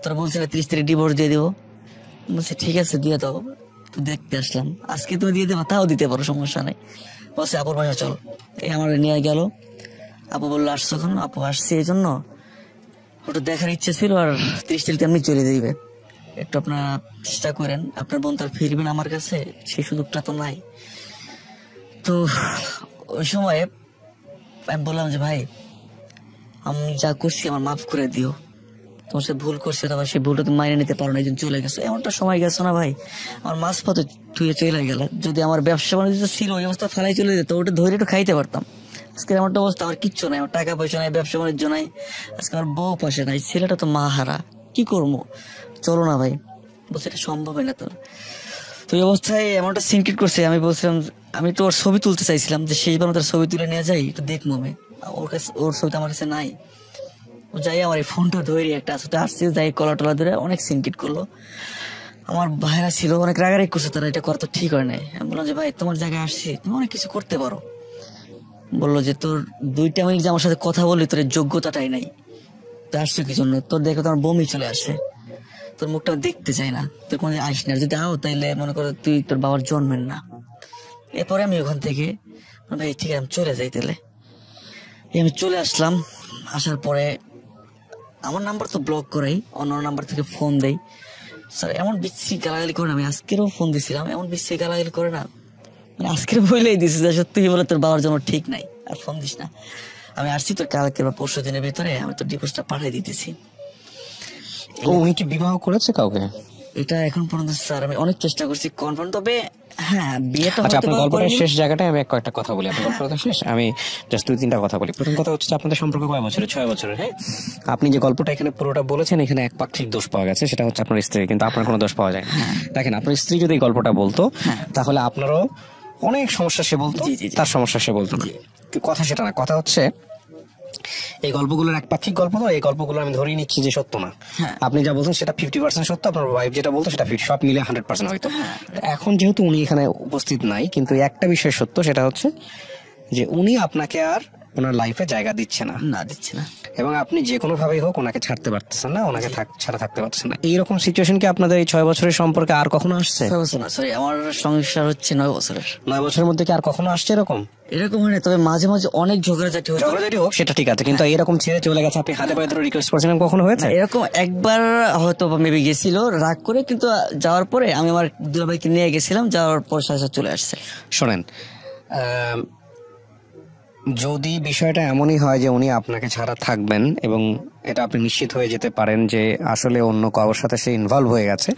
তোরা বলছিল 30 তারিখ ডিভোর্স দিয়ে দেবো। বলছে ঠিক আছে দিয়ে দাও, তো দেখতে আসলাম। আজকে তুমি দিয়ে দেবো, তাও দিতে পারো, সমস্যা নেই। বলছে আপুর বাসা চল, এই আমার নিয়ে গেল। আপু বললো আসছো কেন? আপু আসছি এই জন্য, ওটা দেখার ইচ্ছে ছিল, আর 30 তারিখ এমনি চলে যাইবে, একটু আপনার চেষ্টা করেন, আপনার বোন তার ফিরবেন আমার কাছে, সেই সুযোগটা তো নাই। তো ওই সময় আমি বললাম যে ভাই আমি যা করছি আমার মাফ করে দিও, তোমার সাথে ভুল করছে, তবে সেই ভুলটা তুমি মাইনে নিতে পারো না, একজন চলে গেছো, এমনটা সময় গেছো না ভাই, আমার মাছ পথে ধুয়ে চলে গেল। যদি আমার ব্যবসা বাণিজ্য ছিল ওই অবস্থা ফেলাই চলে যেত, ওটা ধরে একটু খাইতে পারতাম। আজকে আমার অবস্থা, আমার কিচ্ছু নাই, আমার টাকা পয়সা নাই, ব্যবসা বাণিজ্য নাই, আজকে আমার বউ পাশে নাই, ছেলেটা তো মা হারা, কি করবো? চলো না ভাই। বলছে এটা সম্ভব হয় না তোর। তো এই অবস্থায় এমনটা সিনক্রিট করছে, আমি বলছিলাম আমি তো ওর ছবি তুলতে চাইছিলাম, যে শেষবার তার ছবি তুলে নিয়ে যাই, একটু দেখবো আমি, ওর কাছে ওর ছবিটা আমার কাছে নাই। ও যাই আমার এই ফোনটা ধরে একটা আসতে আসছে, যাই কলা টলা ধরে অনেক সিনক্রিট করলো। আমার ভাইরা ছিল অনেক রাগারাগি করছে, তারা এটা করা তো ঠিক হয় নাই। আমি বললাম যে ভাই তোমার জায়গায় আসছি, তুমি অনেক কিছু করতে পারো। বললো যে তোর 2টা মিনিট যে আমার সাথে কথা বললি, তোর যোগ্যতাটাই নাই, তো আসছো কি জন্য? তোর দেখো তোমার বমি চলে আসে, তোর মুখটা দেখতে চাই না, তুই কোনো আসিস না, যদি আও তাইলে মনে করো তুই তোর বাবার জন্মের না। এরপরে আমি ওখান থেকে ভাই ঠিক আছে আমি চলে যাই তাহলে। আমি চলে আসলাম। আসার পরে আমার নাম্বার তো ব্লক করাই, অন্য নাম্বার থেকে ফোন দেই। স্যার এমন বিশ্রী গালাগালি করে না, আমি আজকেরও ফোন দিছিলাম, এমন বিশ্রী গালাগালি করে না, মানে আজকের বলেই দিছি যে সত্যি বলে তোর বাবার জন্য ঠিক নাই, আর ফোন দিস না, আমি আসছি তোর কালকে বা 20 দিনের ভিতরে আমি তোর ডিভোর্সটা পাঠিয়ে দিতেছি। উনি কি বিবাহ করেছে কাউকে? এটা এখন পর্যন্ত স্যার আমি অনেক চেষ্টা করছি কনফার্ম, তবে হ্যাঁ বিয়েটা আচ্ছা, হতে আপনার গল্পটার পারেনি। শেষ জায়গাটায় আমি কয়েকটা কথা বলি। আপনার গল্পটা শেষ, আমি জাস্ট 2-3টা কথা বলি। প্রথম কথা হচ্ছে আপনাদের সম্পর্ক কয় বছরের? 6 বছরের। হ্যাঁ, আপনি যে গল্পটা এখানে পুরোটা বলেছেন, এখানে এক পাক্ষিক দোষ পাওয়া গেছে, সেটা হচ্ছে আপনার স্ত্রী, কিন্তু আপনার কোনো দোষ পাওয়া যায় না। দেখেন, আপনার স্ত্রী যদি এই গল্পটা বলতো, তাহলে আপনারও অনেক সমস্যা সে বলতো, তার সমস্যা সে বলতো না। কথা সেটা না, কথা হচ্ছে এই গল্পগুলোর একপাক্ষিক গল্প, তো এই গল্পগুলো আমি ধরেই নিচ্ছি যে সত্য না। আপনি যা বলছেন সেটা 50% সত্য, আপনার ওয়াইফ যেটা বলতো সেটা 50, সব মিলে 100% হয়তো। এখন যেহেতু উনি এখানে উপস্থিত নাই, কিন্তু একটা বিষয় সত্য, সেটা হচ্ছে যে উনি আপনাকে আর ওনার লাইফে জায়গা দিচ্ছে না, দিচ্ছে না, এবং আপনি যে কোনো ভাবেই হোক ওনাকে ছাড়তে পারতেছেন না, ওনাকে ছাড়া থাকতে পারতেছেন না। এইরকম সিচুয়েশন কি আপনাদের এই 6 বছরের সম্পর্কে আর কখনো আসছে? 6 বছর না, সরি, আমার সংসার হচ্ছে 9 বছরের। 9 বছরের মধ্যে কি আর কখনো আসছে এরকম? এরকম হয় না, তবে মাঝে মাঝে অনেক ঝগড়াঝাটি হোক সেটা ঠিক আছে, কিন্তু এরকম ছেড়ে চলে গেছে, আপনি হাতে পায়ে ধরে রিকোয়েস্ট করছিলেন, কখনো হয়েছে এরকম? একবার হয়তো মেবি গেছিল রাগ করে, কিন্তু যাওয়ার পরে আমি আমার দুলাভাইকে নিয়ে গেছিলাম, যাওয়ার পর সাথে চলে আসছে। শোনেন, যদি বিষয়টা এমনই হয় যে উনি আপনাকে ছাড়া থাকবেন এবং এটা আপনি নিশ্চিত হয়ে যেতে পারেন যে আসলে অন্য কারোর সাথে সে ইনভলভ হয়ে গেছে,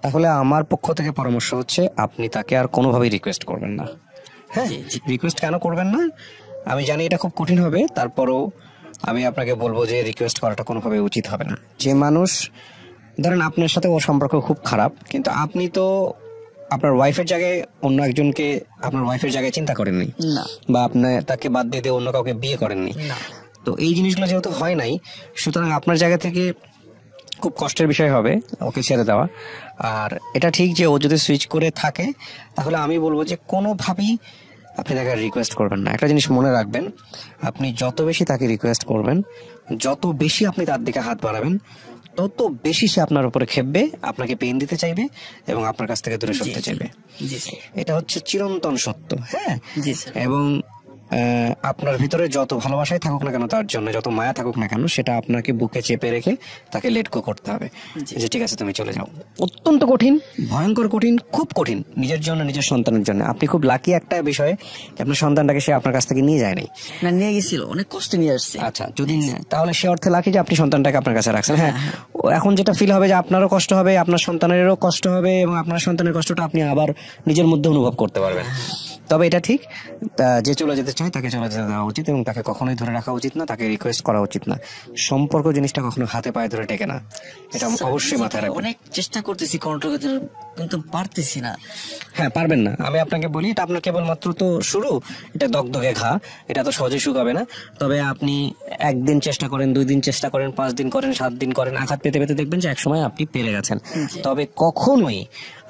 তাহলে আমার পক্ষ থেকে পরামর্শ হচ্ছে আপনি তাকে আর কোনোভাবেই রিকোয়েস্ট করবেন না। হ্যাঁ, রিকোয়েস্ট কেন করবেন না? আমি জানি এটা খুব কঠিন হবে, তারপরও আমি আপনাকে বলবো যে রিকোয়েস্ট করাটা কোনোভাবে উচিত হবে না। যে মানুষ, ধরেন আপনার সাথে ও সম্পর্ক খুব খারাপ, কিন্তু আপনি তো আপনার ওয়াইফের জায়গায় অন্য একজনকে আপনার ওয়াইফের জায়গায় চিন্তা করেননি, বা আপনি তাকে বাদ দিয়ে অন্য কাউকে বিয়ে করেননি। তো এই জিনিসগুলো যেহেতু হয় নাই, সুতরাং আপনার জায়গা থেকে খুব কষ্টের বিষয় হবে ওকে ছেড়ে দেওয়া। আর এটা ঠিক যে ও যদি সুইচ করে থাকে, তাহলে আমি বলবো যে কোনোভাবেই আপনি তাকে রিকোয়েস্ট করবেন না। একটা জিনিস মনে রাখবেন, আপনি যত বেশি তাকে রিকোয়েস্ট করবেন, যত বেশি আপনি তার দিকে হাত বাড়াবেন, তত বেশি সে আপনার উপরে খেপবে, আপনাকে পেন দিতে চাইবে এবং আপনার কাছ থেকে দূরে সরতে চাইবে। এটা হচ্ছে চিরন্তন সত্য। হ্যাঁ, এবং আপনার ভিতরে যত ভালোবাসাই থাকুক না কেন তার জন্য, যত মায়া থাকুক না কেন, সেটা আপনাকে বুকে চেপে রেখে তাকে লেট গো করতে হবে, যে ঠিক আছে তুমি চলে যাও। অত্যন্ত কঠিন, ভয়ঙ্কর কঠিন, খুব কঠিন নিজের জন্য, নিজের সন্তানের জন্য। আপনি খুব লাকি একটা বিষয়ে, আপনার সন্তানটাকে সে আপনার কাছ থেকে নিয়ে যায়নি, না নিয়ে গেছিল, অনেক কষ্টে নিয়ে আসছে। আচ্ছা, যদি তাহলে সে অর্থে লাকি যে আপনি সন্তানটাকে আপনার কাছে রাখছেন। হ্যাঁ, এখন যেটা ফিল হবে যে আপনারও কষ্ট হবে, আপনার সন্তানেরও কষ্ট হবে, এবং আপনার সন্তানের কষ্টটা আপনি আবার নিজের মধ্যে অনুভব করতে পারবেন। তবে এটা ঠিক, যে চলে যেতে চায় তাকে চলে যেতে দেওয়া উচিত, এবং তাকে কখনোই ধরে রাখা উচিত না, তাকে রিকোয়েস্ট করা উচিত না। সম্পর্ক জিনিসটা কখনো হাতে পায়ে ধরে টেকে না, এটা অবশ্যই মাথায় রাখবেন। অনেক চেষ্টা করতেছি কন্ট্রোল করতে, কিন্তু পারতেছি না। হ্যাঁ, পারবেন না। আমি আপনাকে বলি, এটা আপনার কেবলমাত্র তো শুরু, এটা দগদগে ঘা, এটা তো সহজে শুকাবে না। তবে আপনি 1 দিন চেষ্টা করেন, 2 দিন চেষ্টা করেন, 5 দিন করেন, 7 দিন করেন, আঘাত পেতে পেতে দেখবেন যে একসময় আপনি পেরে গেছেন। তবে কখনোই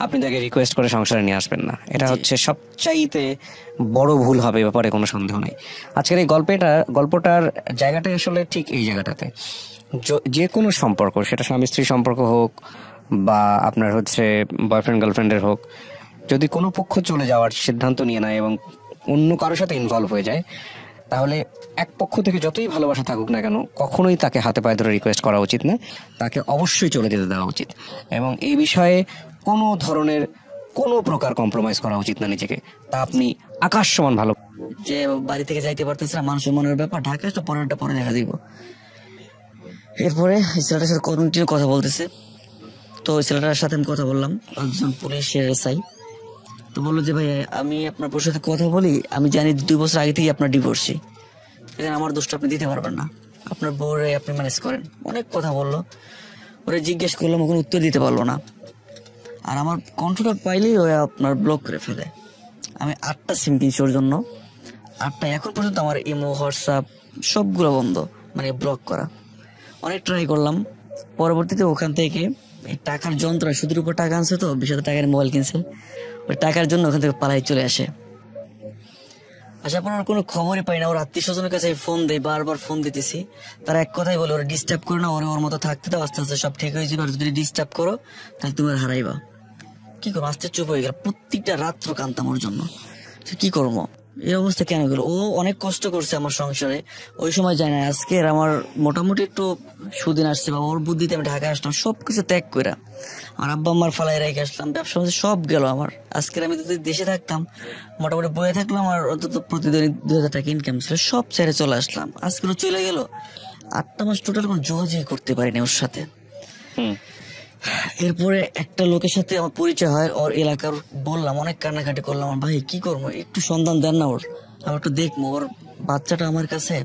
আপনি তাকে রিকোয়েস্ট করে সংসারে নিয়ে আসবেন না, এটা হচ্ছে সবচাইতে বড় ভুল হবে, ব্যাপারে কোনো সন্দেহ নেই। আজকের এই গল্পটার জায়গাটাই আসলে ঠিক এই জায়গাটাতে, যে কোনো সম্পর্ক, সেটা স্বামী স্ত্রী সম্পর্ক হোক বা আপনার হচ্ছে বয়ফ্রেন্ড গার্লফ্রেন্ডের হোক, যদি কোনো পক্ষ চলে যাওয়ার সিদ্ধান্ত নিয়ে নেয় এবং অন্য কারোর সাথে ইনভলভ হয়ে যায়, তাহলে এক পক্ষ থেকে যতই ভালোবাসা থাকুক না কেন, কখনোই তাকে হাতে পায়ে ধরে রিকোয়েস্ট করা উচিত না, তাকে অবশ্যই চলে যেতে দেওয়া উচিত। এবং এই বিষয়ে কোনো ধরনের কোনো প্রকার কম্প্রোমাইজ করা উচিত না নিজেকে। তা আপনি আকাশ সমান ভালো, যে বাড়ি থেকে যাইতে পারতেছে না, মানুষের মনের ব্যাপার, ঢাকা তো পরেরটা পরে দেখা দিব। এরপরে ছেলেটার সাথে কন্টিনিউ কথা বলতেছে, তো ছেলেটার সাথে আমি কথা বললাম, একজন পুলিশের এসআই। তো বললো যে ভাই আমি আপনার বউর সাথে কথা বলি, আমি জানি 2 বছর আগে থেকে আপনার ডিভোর্সি, আমার দোষটা আপনি দিতে পারবেন না, আপনার বউরে আপনি ম্যানেজ করেন। অনেক কথা বললো, ওরা জিজ্ঞেস করলাম, কোনো উত্তর দিতে পারলো না। আর আমার কন্ট্রোলটা পাইলেই ওই আপনার ব্লক করে ফেলে। আমি 8টা সিম কিনছি ওর জন্য, 8টা। এখন পর্যন্ত আমার ইমো, হোয়াটসঅ্যাপ সবগুলো বন্ধ, মানে ব্লক করা। অনেক ট্রাই করলাম, পরবর্তীতে ওখান থেকে টাকার যন্ত্র, সুদের উপর টাকা আনছে, তো 20,000 টাকার মোবাইল কিনছে, ওই টাকার জন্য ওখান থেকে পালাই চলে আসে। আচ্ছা, আপনার কোনো খবরই পাই না। ওর আত্মীয় স্বজনের কাছে ফোন দেয়, বারবার ফোন দিতেছি, তারা এক কথাই বলে, ওরা ডিস্টার্ব করে না, ওর মতো থাকতে দাও, আস্তে আস্তে সব ঠিক হয়ে যাবে, আর যদি ডিস্টার্ব করো তাহলে তুমি আর হারাইবা। কি করবো, আস্তে চুপ হয়ে গেল। প্রত্যেকটা রাত্র কানতাম ওর জন্য, কি করবো, এই অবস্থা কেন গেল। ও অনেক কষ্ট করছে আমার সংসারে, ওই সময় যায় না। আজকে আমার মোটামুটি একটু সুদিন আসছে, বা ওর বুদ্ধিতে আমি ঢাকায় আসলাম, সবকিছু ত্যাগ করে আমার আব্বা আম্মার ফালাই রেখে আসলাম, ব্যবসা সব গেল আমার। আজকের আমি যদি দেশে থাকতাম, মোটামুটি বয়ে থাকলাম, আর অন্তত প্রতিদিন 2,000 টাকা ইনকাম ছিল, সব ছেড়ে চলে আসলাম। আজকেও চলে গেল। 8টা মাস টোটাল কোনো যোগাযোগ করতে পারিনি ওর সাথে। এরপরে একটা লোকের সাথে আমার পরিচয় হয়, ওর এলাকার, বললাম, অনেক কান্নাকাটি করলাম, ভাই কি করবো, একটু সন্ধান দেন না ওর, আমি একটু দেখবো। ওর বাচ্চাটা আমার কাছে,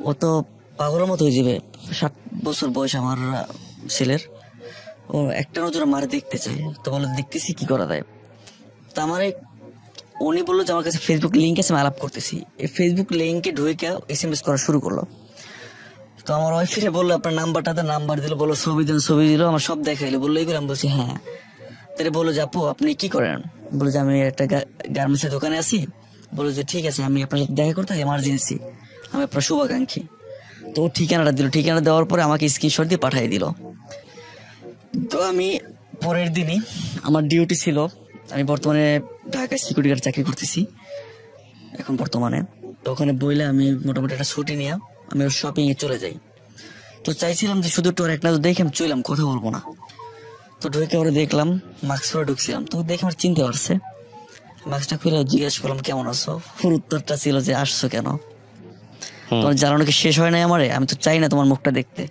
ও তো পাগলের মতো হয়ে যাবে। 7 বছর বয়স আমার ছেলের, ও একটা নজরে মারে দেখতে চাই। তো বলে দেখতেছি কি করা যায়। তা আমার উনি বললো যে আমার কাছে ফেসবুক লিঙ্ক আছে, আমি আলাপ করতেছি। এই ফেসবুক লিঙ্কে ঢুকে SMS করা শুরু করলো। তো আমার ওয়াইফ ফিরে বললো আপনার নাম্বারটাতে, নাম্বার দিল, বললো ছবি দিন, ছবি দিল, আমার সব দেখাইলো, বললো এইগুলো। আমি বলছি হ্যাঁ। তাহলে বললো যে আপু আপনি কি করেন? বললো যে আমি একটা গার্মেন্টস এর দোকানে আছি। বললো যে ঠিক আছে, আমি আপনার সাথে দেখা করতে এমার্জেন্সি, আমি আপনার শুভাকাঙ্ক্ষী। তো ও ঠিকানাটা দিল, ঠিকানা দেওয়ার পরে আমাকে স্ক্রিনশট দিয়ে পাঠিয়ে দিল। তো আমি পরের দিনই, আমার ডিউটি ছিল, আমি বর্তমানে ঢাকায় সিকিউরিটি গার্ড চাকরি করতেছি এখন বর্তমানে। তো ওখানে বইলে আমি মোটামুটি একটা ছুটি নিয়ে আমি ওর শপিং এ চলে যাই। তো চাইছিলাম যে শুধু তোর একটা দেখে আমি চললাম, কথা বলবো না। তো ঢুকে ওরা দেখলাম, মাস্ক পরে ঢুকছিলাম। তো দেখে আমার চিনতে পারছে। মাস্কটা খুলে জিজ্ঞেস করলাম কেমন আছো? ওর উত্তরটা ছিল যে আসছো কেন? তোমার জ্বালানো কি শেষ হয় নাই আমারে? আমি তো চাই না তোমার মুখটা দেখতে।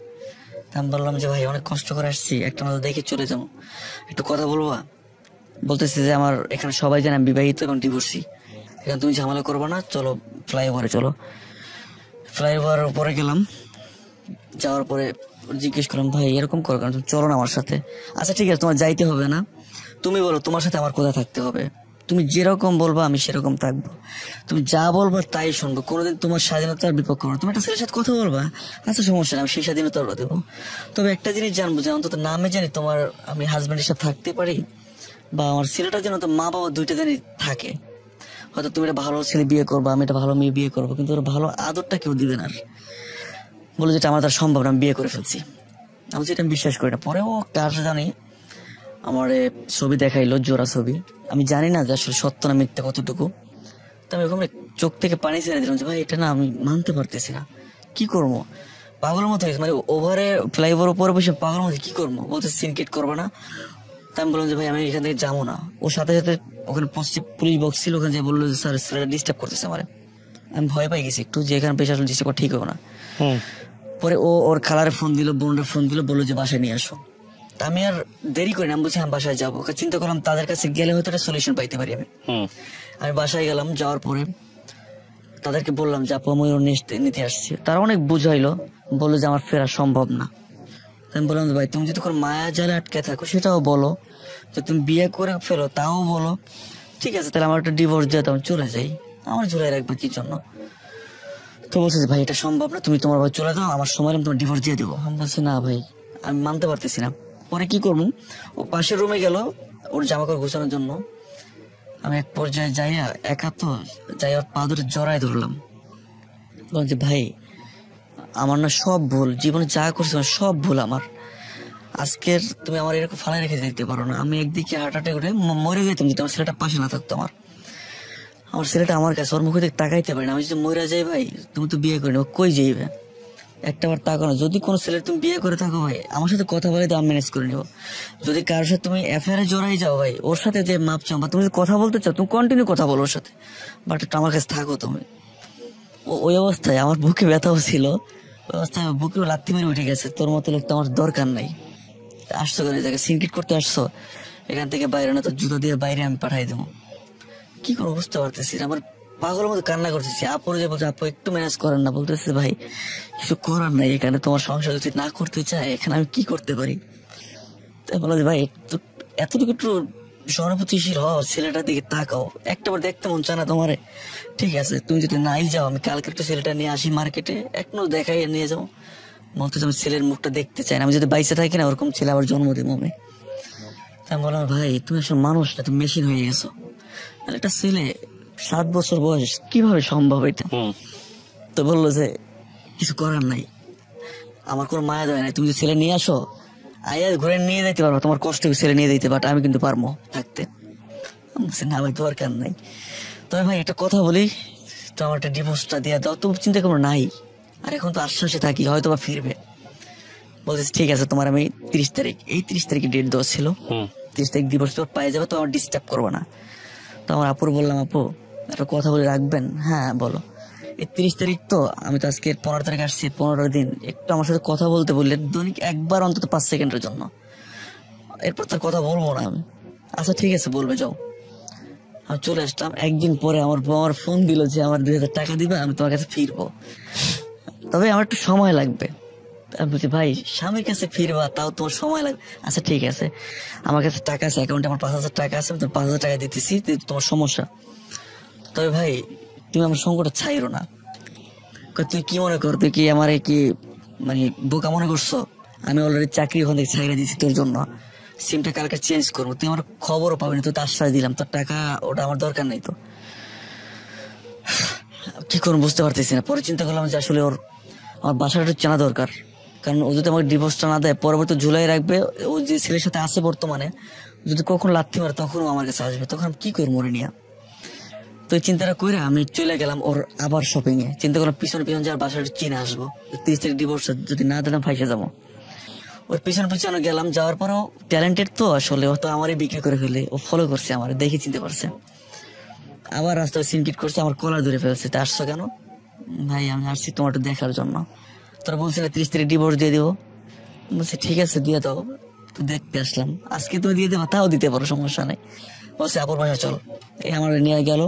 আমি বললাম যে ভাই অনেক কষ্ট করে আসছি, একটা নজর দেখে চলে যাবো, একটু কথা বলবা? বলতেছে যে আমার এখানে সবাই জানে আমি বিবাহিত এবং ডিভোর্সি, এখানে তুমি ঝামেলা করবো না, চলো ফ্লাইওভারে চলো। ফ্লাইওভার উপরে গেলাম, যাওয়ার পরে জিজ্ঞেস করলাম ভাই এরকম করো কেন, তুমি চলো না আমার সাথে। আচ্ছা ঠিক আছে, তোমার যাইতে হবে না, তুমি বলো তোমার সাথে আমার কোথায় থাকতে হবে, তুমি যেরকম বলবা আমি সেরকম থাকবো, তুমি যা বলবা তাই শুনবো, কোনোদিন তোমার স্বাধীনতার বিপক্ষ না। তুমি একটা ছেলের সাথে কথা বলবা, আচ্ছা সমস্যা নেই, আমি সেই স্বাধীনতা দেবো। তবে একটা জিনিস জানবো যে অন্তত নামে জানি তোমার আমি হাজবেন্ডের সাথে থাকতে পারি, বা আমার ছেলেটা যেন তো মা বাবা দুইটা জানি থাকে। হয়তো তুমি একটা ভালো ছেলে বিয়ে করবা, আমি একটা ভালো মেয়ে বিয়ে করবো, কিন্তু ওর ভালো আদরটা কেউ দিবে না। বলে যেটা আমার তার সম্ভব না, আমি বিয়ে করে ফেলছি। আমি যেটা আমি বিশ্বাস করি না। পরে ও কার জানি আমার ছবি দেখাইলো, জোড়া ছবি। আমি জানি না যে আসলে সত্য না মিথ্যা কতটুকু। তো আমি ওখানে চোখ থেকে পানি ছেড়ে দিলাম যে ভাই এটা না আমি মানতে পারতেছি না, কি করবো? পাগলের মতো হয়েছে, মানে ওভারে ফ্লাইওভার উপরে বসে পাগলের মতো কি করবো? বলতে সিনকেট করবো না। তা আমি বললাম যে ভাই আমি এখান থেকে যাবো না। ওর সাথে সাথে ওখানে পুলিশ বক্স ছিল, ওখানে যে বললো যে স্যার ছেলেটা ডিস্টার্ব করতেছে আমার। আমি ভয় পাই গেছি একটু যে এখানে পেশা ডিস্টার্ব করা ঠিক হবে না। পরে ও ওর খালারে ফোন দিল, বোনের ফোন দিল, বললো যে বাসায় নিয়ে আসো। তা আমি আর দেরি করি না, আমি বলছি আমি বাসায় যাবো। চিন্তা করলাম তাদের কাছে গেলে হয়তো একটা সলিউশন পাইতে পারি আমি। আমি বাসায় গেলাম, যাওয়ার পরে তাদেরকে বললাম যে আপু আমি ওর নিতে আসছি। তারা অনেক বুঝাইলো, বললো যে আমার ফেরা সম্ভব না। আমি বললাম ভাই তুমি যদি কোনো মায়া জালে আটকে থাকো সেটাও বলো, তো তুমি বিয়ে করে ফেলো তাও বলো, ঠিক আছে তাহলে আমার একটা ডিভোর্স দিয়ে আমি চলে যাই, আমার ঝুলাই রাখবে কি জন্য? তো বলছে যে ভাই এটা সম্ভব না, তুমি তোমার ভাই চলে যাও, আমার সময় তোমার ডিভোর্স দিয়ে দেবো। আমি বলছি না ভাই আমি মানতে পারতেছি না। পরে কি করবো, ও পাশের রুমে গেল ওর জামা কাপড় গোছানোর জন্য। আমি এক পর্যায়ে যাইয়া একা তো যাই ওর পা ধরে জড়াই ধরলাম, বললাম যে ভাই আমার না সব ভুল, জীবনে যা করছি সব ভুল আমার। আজকের তুমি আমার এরকম ফালাই রেখে যেতে পারো না। আমি একদিকে হার্ট অ্যাটাক করে মরে যেতাম যদি আমার ছেলেটা পাশে না থাকতো। আমার ছেলেটা আমার কাছে, ওর মুখে তাকাইতে পারি না। আমি যদি মরে যাই ভাই তুমি তো বিয়ে করে নেবো, কই যাইবে একটা বার তাকাও না। যদি কোনো ছেলে তুমি বিয়ে করে থাকো ভাই আমার সাথে কথা বলে তো আমি ম্যানেজ করে নেবো। যদি কারোর সাথে তুমি অ্যাফেয়ারে জড়াই যাও ভাই, ওর সাথে যে মাপ চাও বা তুমি যদি কথা বলতে চাও তুমি কন্টিনিউ কথা বলো ওর সাথে, বাট আমার কাছে থাকো তুমি। ওই অবস্থায় আমার বুকে ব্যথাও ছিল, ওই অবস্থায় বুকেও লাথি মেরে উঠে গেছে, তোর মতো লোক তো আমার দরকার নাই, আসছো কেন জায়গায় সিনকিট করতে আসছো, এখান থেকে বাইরে না তো জুতো দিয়ে বাইরে আমি পাঠাই দেবো। কি করবো বুঝতে পারতেছি, আমার পাগলের মতো কান্না করতেছি। আপুর যে বলছে আপু একটু ম্যানেজ করেন না, বলতেছে ভাই কিছু করার নাই, এখানে তোমার সংসার যদি না করতে চায় এখানে আমি কি করতে পারি? তাই বলো যে ভাই এতটুকু একটু সহানুভূতিশীল হও, ছেলেটার দিকে তাকাও, একটা বার দেখতে মন চায় না তোমারে? ঠিক আছে তুমি যদি নাই যাও আমি কালকে একটু ছেলেটা নিয়ে আসি মার্কেটে, এখনো দেখাই নিয়ে যাও। বলতেছে আমি ছেলের মুখটা দেখতে চাই না, আমি যদি বাইসে থাকি না ওরকম ছেলে আবার জন্ম দিব আমি। তাই আমি বললাম ভাই তুমি আসলে মানুষ না, তুমি মেশিন হয়ে গেছো। একটা ছেলে 7 বছর বয়স কিভাবে সম্ভব এটা? তো বললো যে কিছু করার নাই, আমার কোনো মায়া দেয় নাই, তুমি যদি ছেলে নিয়ে আসো আয়া ঘুরে নিয়ে যাইতে পারবো, তোমার কষ্ট ছেলে নিয়ে যাইতে পারো, আমি কিন্তু পারবো থাকতে। না ভাই দরকার নাই। তবে ভাই একটা কথা বলি, তো আমার একটা ডিভোর্সটা দিয়ে দাও, তো চিন্তা করবো নাই। আর এখন তো আশ্বাসে থাকি হয়তো বা ফিরবে। বলতেছি ঠিক আছে তোমার আমি 30 তারিখ, এই 30 তারিখে ডেট দেওয়া ছিল, 30 তারিখ ডিভোর্স পেপার পাই যাবে, তো আমার ডিস্টার্ব করবো না। তো আমার আপুর বললাম আপু একটা কথা বলে রাখবেন? হ্যাঁ বলো। এই 30 তারিখ তো আমি তো আজকে 15 তারিখ আসছি, 15 দিন একটু আমার সাথে কথা বলতে বললেন দৈনিক একবার অন্তত 5 সেকেন্ডের জন্য, এরপর তার কথা বলবো না আমি। আচ্ছা ঠিক আছে বলবে যাও। আমি চলে আসলাম। একদিন পরে আমার বউ আমার ফোন দিল যে আমার 2000 টাকা দিবে, আমি তোমার কাছে ফিরবো, তবে আমার একটু সময় লাগবে। আমি বলছি ভাই স্বামীর কাছে ফিরবা তাও তোমার সময় লাগবে? আচ্ছা ঠিক আছে আমার কাছে টাকা আছে, অ্যাকাউন্টে আমার 5000 টাকা আছে, আমি তোমার 5000 টাকা দিতেছি, তোমার সমস্যা? তবে ভাই তুমি আমার সঙ্গটা ছাইরো না। তুই কি মনে কর, তুই কি আমারে কি মানে বোকা মনে করছো? আমি অলরেডি চাকরি ওখান থেকে ছাইরা দিচ্ছি তোর জন্য, সিমটা কালকে চেঞ্জ করবো, তুই আমার খবরও পাবি না, তুই তো আশ্বাস দিলাম, তোর টাকা ওটা আমার দরকার নেই। তো কি করবো বুঝতে পারতেছি না। পরে চিন্তা করলাম যে আসলে ওর আমার বাসাটা একটু চেনা দরকার, কারণ ও যদি আমাকে ডিভোর্সটা না দেয় পরবর্তী ঝুলাই রাখবে, ও যে ছেলের সাথে আছে বর্তমানে, যদি কখন লাথি মারে তখন আমার কাছে আসবে, তখন আমি কি করবো ওরে নিয়ে। তো এই চিন্তাটা করে আমি চলে গেলাম ওর আবার শপিং এ। চিন্তা করলাম পিছনে পিছনে যাওয়ার বাসাটা চিনে আসবো, 30 তারিখ ডিভোর্স, যদি না দিলাম ফাইসে যাবো। ওর পিছনে পিছনে গেলাম, যাওয়ার পরও ট্যালেন্টেড তো আসলে, ও তো আমারই বিক্রি করে ফেলে, ও ফলো করছে আমার, দেখে চিনতে পারছে। আবার রাস্তায় সিনকিট করছে, আমার কলার ধরে ফেলছে। তা আসছো কেন? ভাই আমি আসছি তোমার দেখার জন্য, তোরা বলছিলে 30 তারিখ ডিভোর্স দিয়ে দিবো। বলছে ঠিক আছে দিয়ে দাও, তো দেখতে আসলাম। আজকে তুমি দিয়ে দেবো, তাও দিতে পারো, সমস্যা নেই। বলছে আপুর বাসা চল, এই আমার নিয়ে গেল।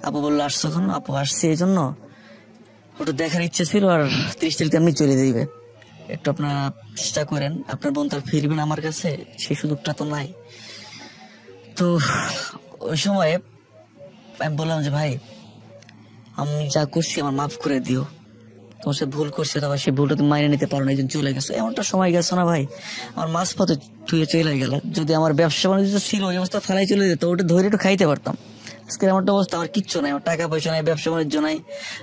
আপু বললো আসছো কেন? আপু আসছি এই জন্য, ওটা দেখার ইচ্ছা ছিল, আর 30 তারিখ এমনি চলে যাইবে, একটু আপনারা চেষ্টা করেন, আপনার বোন তার ফিরবেন আমার কাছে, সেই সুযোগটা তো নাই। তো ওই সময় আমি বললাম যে ভাই আমি যা করছি আমার মাফ করে দিও, তোমার সাথে ভুল করছে, তবে সেই ভুলটা তুমি মাইনে নিতে পারো না, এই জন্য চলে গেছো। এমনটা সময় গেছো না ভাই, আমার মাছ পথে ধুয়ে চলে গেল। যদি আমার ব্যবসা বাণিজ্য ছিল ওই অবস্থা ফেলাই চলে যেত, ওটা ধরে একটু খাইতে পারতাম। আজকে আমারটা অবস্থা, আমার কিচ্ছু নাই, আমার টাকা পয়সা নাই, ব্যবসা বাণিজ্য নাই,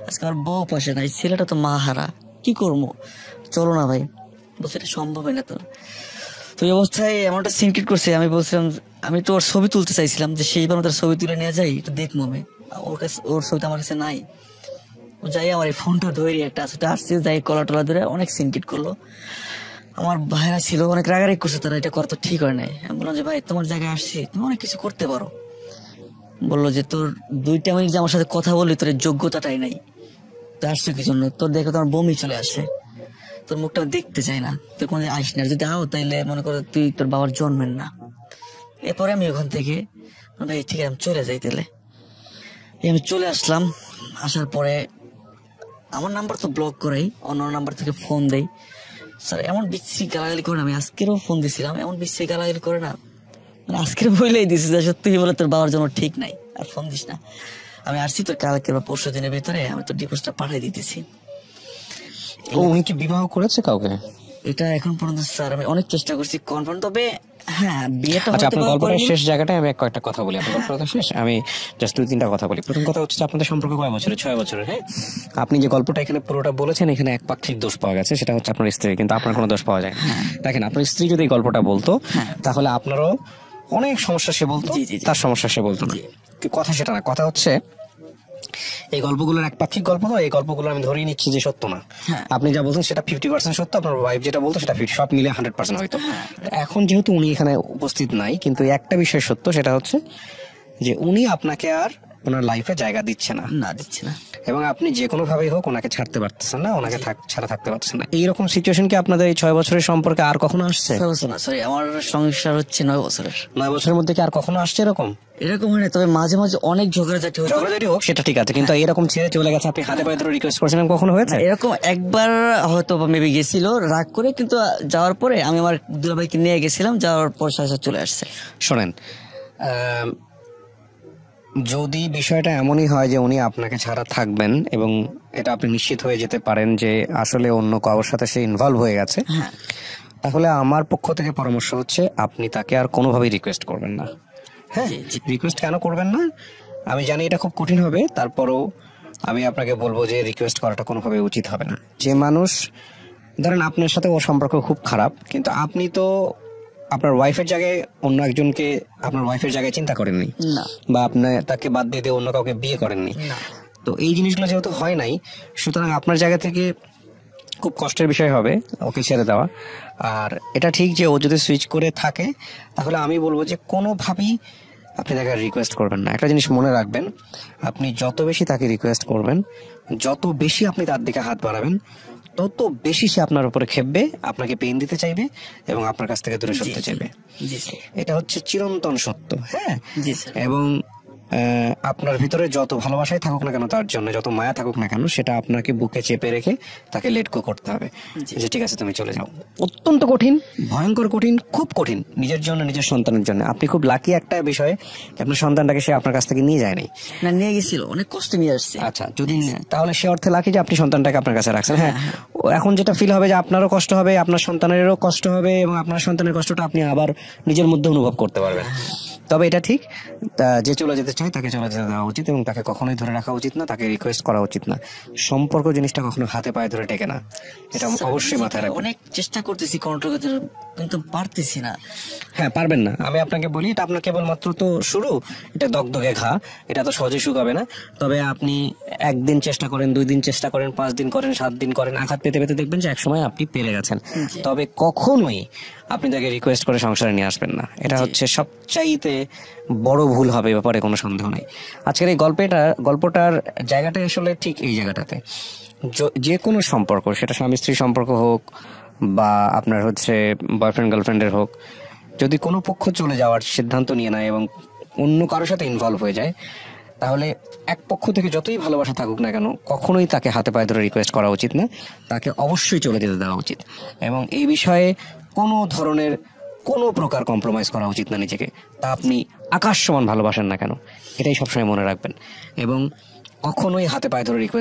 আজকে আমার বউ পাশে নাই, ছেলেটা তো মা হারা, কি করবো? চলো না ভাই। বলছে এটা সম্ভব হয় না তো। তো এই অবস্থায় এমনটা সিনক্রিট করছে, আমি বলছিলাম আমি তো ওর ছবি তুলতে চাইছিলাম, যে সেইবার তার ছবি তুলে নিয়ে যাই, একটু দেখবো আমি। ওর কাছে ওর ছবিটা আমার কাছে নাই। ও যাই আমার এই ফোনটা ধরে একটা আছে, আসছে যাই কলা টলা ধরে অনেক সিনক্রিট করলো। আমার ভাইরা ছিল অনেক রাগারাগি করছে, তারা এটা করা তো ঠিক হয় নাই। আমি বললাম যে ভাই তোমার জায়গায় আসছি, তুমি অনেক কিছু করতে পারো। বললো যে তোর 2 মিনিট যে আমার সাথে কথা বললি, তোর যোগ্যতাটাই নাই, তো আসছো কি জন্য? তোর দেখো তোমার বমি চলে আসে, তোর মুখটা দেখতে চাই না, তুই কোনো আসিস না, যদি আও তাইলে মনে করো তুই তোর বাবার জন্মের না। এরপরে আমি ওখান থেকে ভাই ঠিক আছে আমি চলে যাই তাহলে। আমি চলে আসলাম, আসার পরে আমার নাম্বার তো ব্লক করাই, অন্য নাম্বার থেকে ফোন দেই। স্যার এমন বিশ্রী গালাগালি করে না, আমি আজকেরও ফোন দিছিলাম, এমন বিশ্রী গালাগালি করে না, মানে আজকের বলেই দিছি যে সত্যি বলে তোর বাবার জন্য ঠিক নাই, আর ফোন দিস না, আমি আসছি তোর কালকে বা পরশু দিনের ভিতরে আমি তোর ডিভোর্সটা পাঠিয়ে দিতেছি। উনি কি বিবাহ করেছে কাউকে? এটা এখন পর্যন্ত স্যার আমি অনেক চেষ্টা করছি কনফার্ম, তবে হ্যাঁ বিয়েটা আচ্ছা, আপনার গল্পটার শেষ জায়গাটায় আমি কয়েকটা কথা বলি। আপনার গল্পটা শেষ, আমি জাস্ট 2-3টা কথা বলি। প্রথম কথা হচ্ছে আপনাদের সম্পর্ক কয় বছরের? 6 বছরের। হ্যাঁ, আপনি যে গল্পটা এখানে পুরোটা বলেছেন, এখানে একপাক্ষিক দোষ পাওয়া গেছে, সেটা হচ্ছে আপনার স্ত্রী, কিন্তু আপনার কোনো দোষ পাওয়া যায় না। দেখেন, আপনার স্ত্রী যদি এই গল্পটা বলতো তাহলে আপনারও অনেক সমস্যা সে বলতো, তার সমস্যা সে বলতো না। কথা সেটা না, কথা হচ্ছে এই গল্পগুলোর একপাক্ষিক গল্প, তো এই গল্পগুলো আমি ধরেই নিচ্ছি যে সত্য না। আপনি যা বলছেন সেটা 50% সত্য, আপনার ওয়াইফ যেটা বলতো সেটা 50, সব মিলে 100% হয়তো। এখন যেহেতু উনি এখানে উপস্থিত নাই, কিন্তু একটা বিষয় সত্য, সেটা হচ্ছে যে উনি আপনাকে আর ওনার লাইফে জায়গা দিচ্ছে না, দিচ্ছে না, এবং আপনি যে কোনো ভাবেই হোক ওনাকে ছাড়তে পারতেছেন না, ওনাকে ছাড়া থাকতে পারতেছেন না। এইরকম সিচুয়েশন কি আপনাদের এই 6 বছরের সম্পর্কে আর কখনো আসছে? 6 বছর না, সরি আমার সংসার হচ্ছে 9 বছরের। 9 বছরের মধ্যে কি আর কখনো আসছে এরকম? এরকম হয় না, তবে মাঝে মাঝে অনেক ঝগড়াঝাটি হোক সেটা ঠিক আছে, কিন্তু এরকম ছেড়ে চলে গেছে, আপনি হাতে পায়ে ধরে রিকোয়েস্ট করছেন, কখনো হয়েছে এরকম? একবার হয়তো মেবি গেছিল রাগ করে, কিন্তু যাওয়ার পরে আমি আমার দুলাভাইকে নিয়ে গেছিলাম, যাওয়ার পর সাথে চলে আসছে। শোনেন, যদি বিষয়টা এমনই হয় যে উনি আপনাকে ছাড়া থাকবেন এবং এটা আপনি নিশ্চিত হয়ে যেতে পারেন যে আসলে অন্য কারোর সাথে সে ইনভলভ হয়ে গেছে, তাহলে আমার পক্ষ থেকে পরামর্শ হচ্ছে আপনি তাকে আর কোনোভাবেই রিকোয়েস্ট করবেন না। হ্যাঁ, রিকোয়েস্ট কেন করবেন না আমি জানি এটা খুব কঠিন হবে, তারপরও আমি আপনাকে বলবো যে রিকোয়েস্ট করাটা কোনোভাবে উচিত হবে না। যে মানুষ, ধরেন আপনার সাথে ওর সম্পর্ক খুব খারাপ, কিন্তু আপনি তো আপনার ওয়াইফের জায়গায় অন্য একজনকে আপনার ওয়াইফের জায়গায় চিন্তা করেননি, বা আপনি তাকে বাদ দিয়ে অন্য কাউকে বিয়ে করেননি। তো এই জিনিসগুলো যেহেতু হয় নাই, সুতরাং আপনার জায়গা থেকে খুব কষ্টের বিষয় হবে ওকে ছেড়ে দেওয়া। আর এটা ঠিক যে ও যদি সুইচ করে থাকে, তাহলে আমি বলবো যে কোনোভাবেই আপনি তাকে রিকোয়েস্ট করবেন না। একটা জিনিস মনে রাখবেন, আপনি যত বেশি তাকে রিকোয়েস্ট করবেন, যত বেশি আপনি তার দিকে হাত বাড়াবেন, তত বেশি সে আপনার উপরে খেপবে, আপনাকে পেইন দিতে চাইবে এবং আপনার কাছ থেকে দূরে সরতে চাইবে। এটা হচ্ছে চিরন্তন সত্য। হ্যাঁ, এবং আপনার ভিতরে যত ভালোবাসাই থাকুক না কেন, তার জন্য যত মায়া থাকুক না কেন, সেটা আপনাকে বুকে চেপে রেখে তাকে লেট গো করতে হবে, যে ঠিক আছে তুমি চলে যাও। অত্যন্ত কঠিন, ভয়ঙ্কর কঠিন, খুব কঠিন নিজের জন্য, নিজের সন্তানের জন্য। আপনি খুব লাকি একটা বিষয়ে আপনার সন্তানটাকে সে আপনার কাছ থেকে নিয়ে যায়নি। না, নিয়ে গেছিল, অনেক কষ্ট নিয়ে আসছে। আচ্ছা, যদি তাহলে সে অর্থে লাকি যে আপনি সন্তানটাকে আপনার কাছে রাখছেন। হ্যাঁ, এখন যেটা ফিল হবে যে আপনারও কষ্ট হবে, আপনার সন্তানেরও কষ্ট হবে, এবং আপনার সন্তানের কষ্টটা আপনি আবার নিজের মধ্যে অনুভব করতে পারবেন। তবে এটা ঠিক, যে চলে যেতে চায় তাকে চলে যেতে দেওয়া উচিত, এবং তাকে কখনোই ধরে রাখা উচিত না, তাকে রিকোয়েস্ট করা উচিত না। সম্পর্ক জিনিসটা কখনো হাতে পায়ে ধরে টেকে না, এটা অবশ্যই মাথায় রাখবেন। অনেক চেষ্টা করতেছি কন্ট্রোল করতে, কিন্তু পারতেছি না। হ্যাঁ, পারবেন না। আমি আপনাকে বলি, এটা আপনার কেবলমাত্র তো শুরু, এটা দগদগে ঘা, এটা তো সহজে শুকাবে না। তবে আপনি একদিন চেষ্টা করেন, 2 দিন চেষ্টা করেন, 5 দিন করেন, 7 দিন করেন, আঘাত পেতে পেতে দেখবেন যে একসময় আপনি পেরে গেছেন। তবে কখনোই আপনি তাকে রিকোয়েস্ট করে সংসারে নিয়ে আসবেন না, এটা হচ্ছে সবচাইতে বড় ভুল হবে, ব্যাপারে কোনো সন্দেহ নেই। আজকের এই গল্পটার জায়গাটা আসলে ঠিক এই জায়গাটাতে, যে কোনো সম্পর্ক, সেটা স্বামী স্ত্রীর সম্পর্ক হোক বা আপনার হচ্ছে বয়ফ্রেন্ড গার্লফ্রেন্ডের হোক, যদি কোনো পক্ষ চলে যাওয়ার সিদ্ধান্ত নিয়ে নেয় এবং অন্য কারোর সাথে ইনভলভ হয়ে যায়, তাহলে এক পক্ষ থেকে যতই ভালোবাসা থাকুক না কেন, কখনোই তাকে হাতে পায়ে ধরে রিকোয়েস্ট করা উচিত না, তাকে অবশ্যই চলে যেতে দেওয়া উচিত। এবং এই বিষয়ে কোনো প্রকার কম্প্রোমাইজ করা উচিত না নিজেকে, তা আপনি আকাশ সমান ভালোবাসেন না কেন, এটাই সবসময় মনে রাখবেন। এবং কখনোই হাতে পায়ে ধরে রিকোয়েস্ট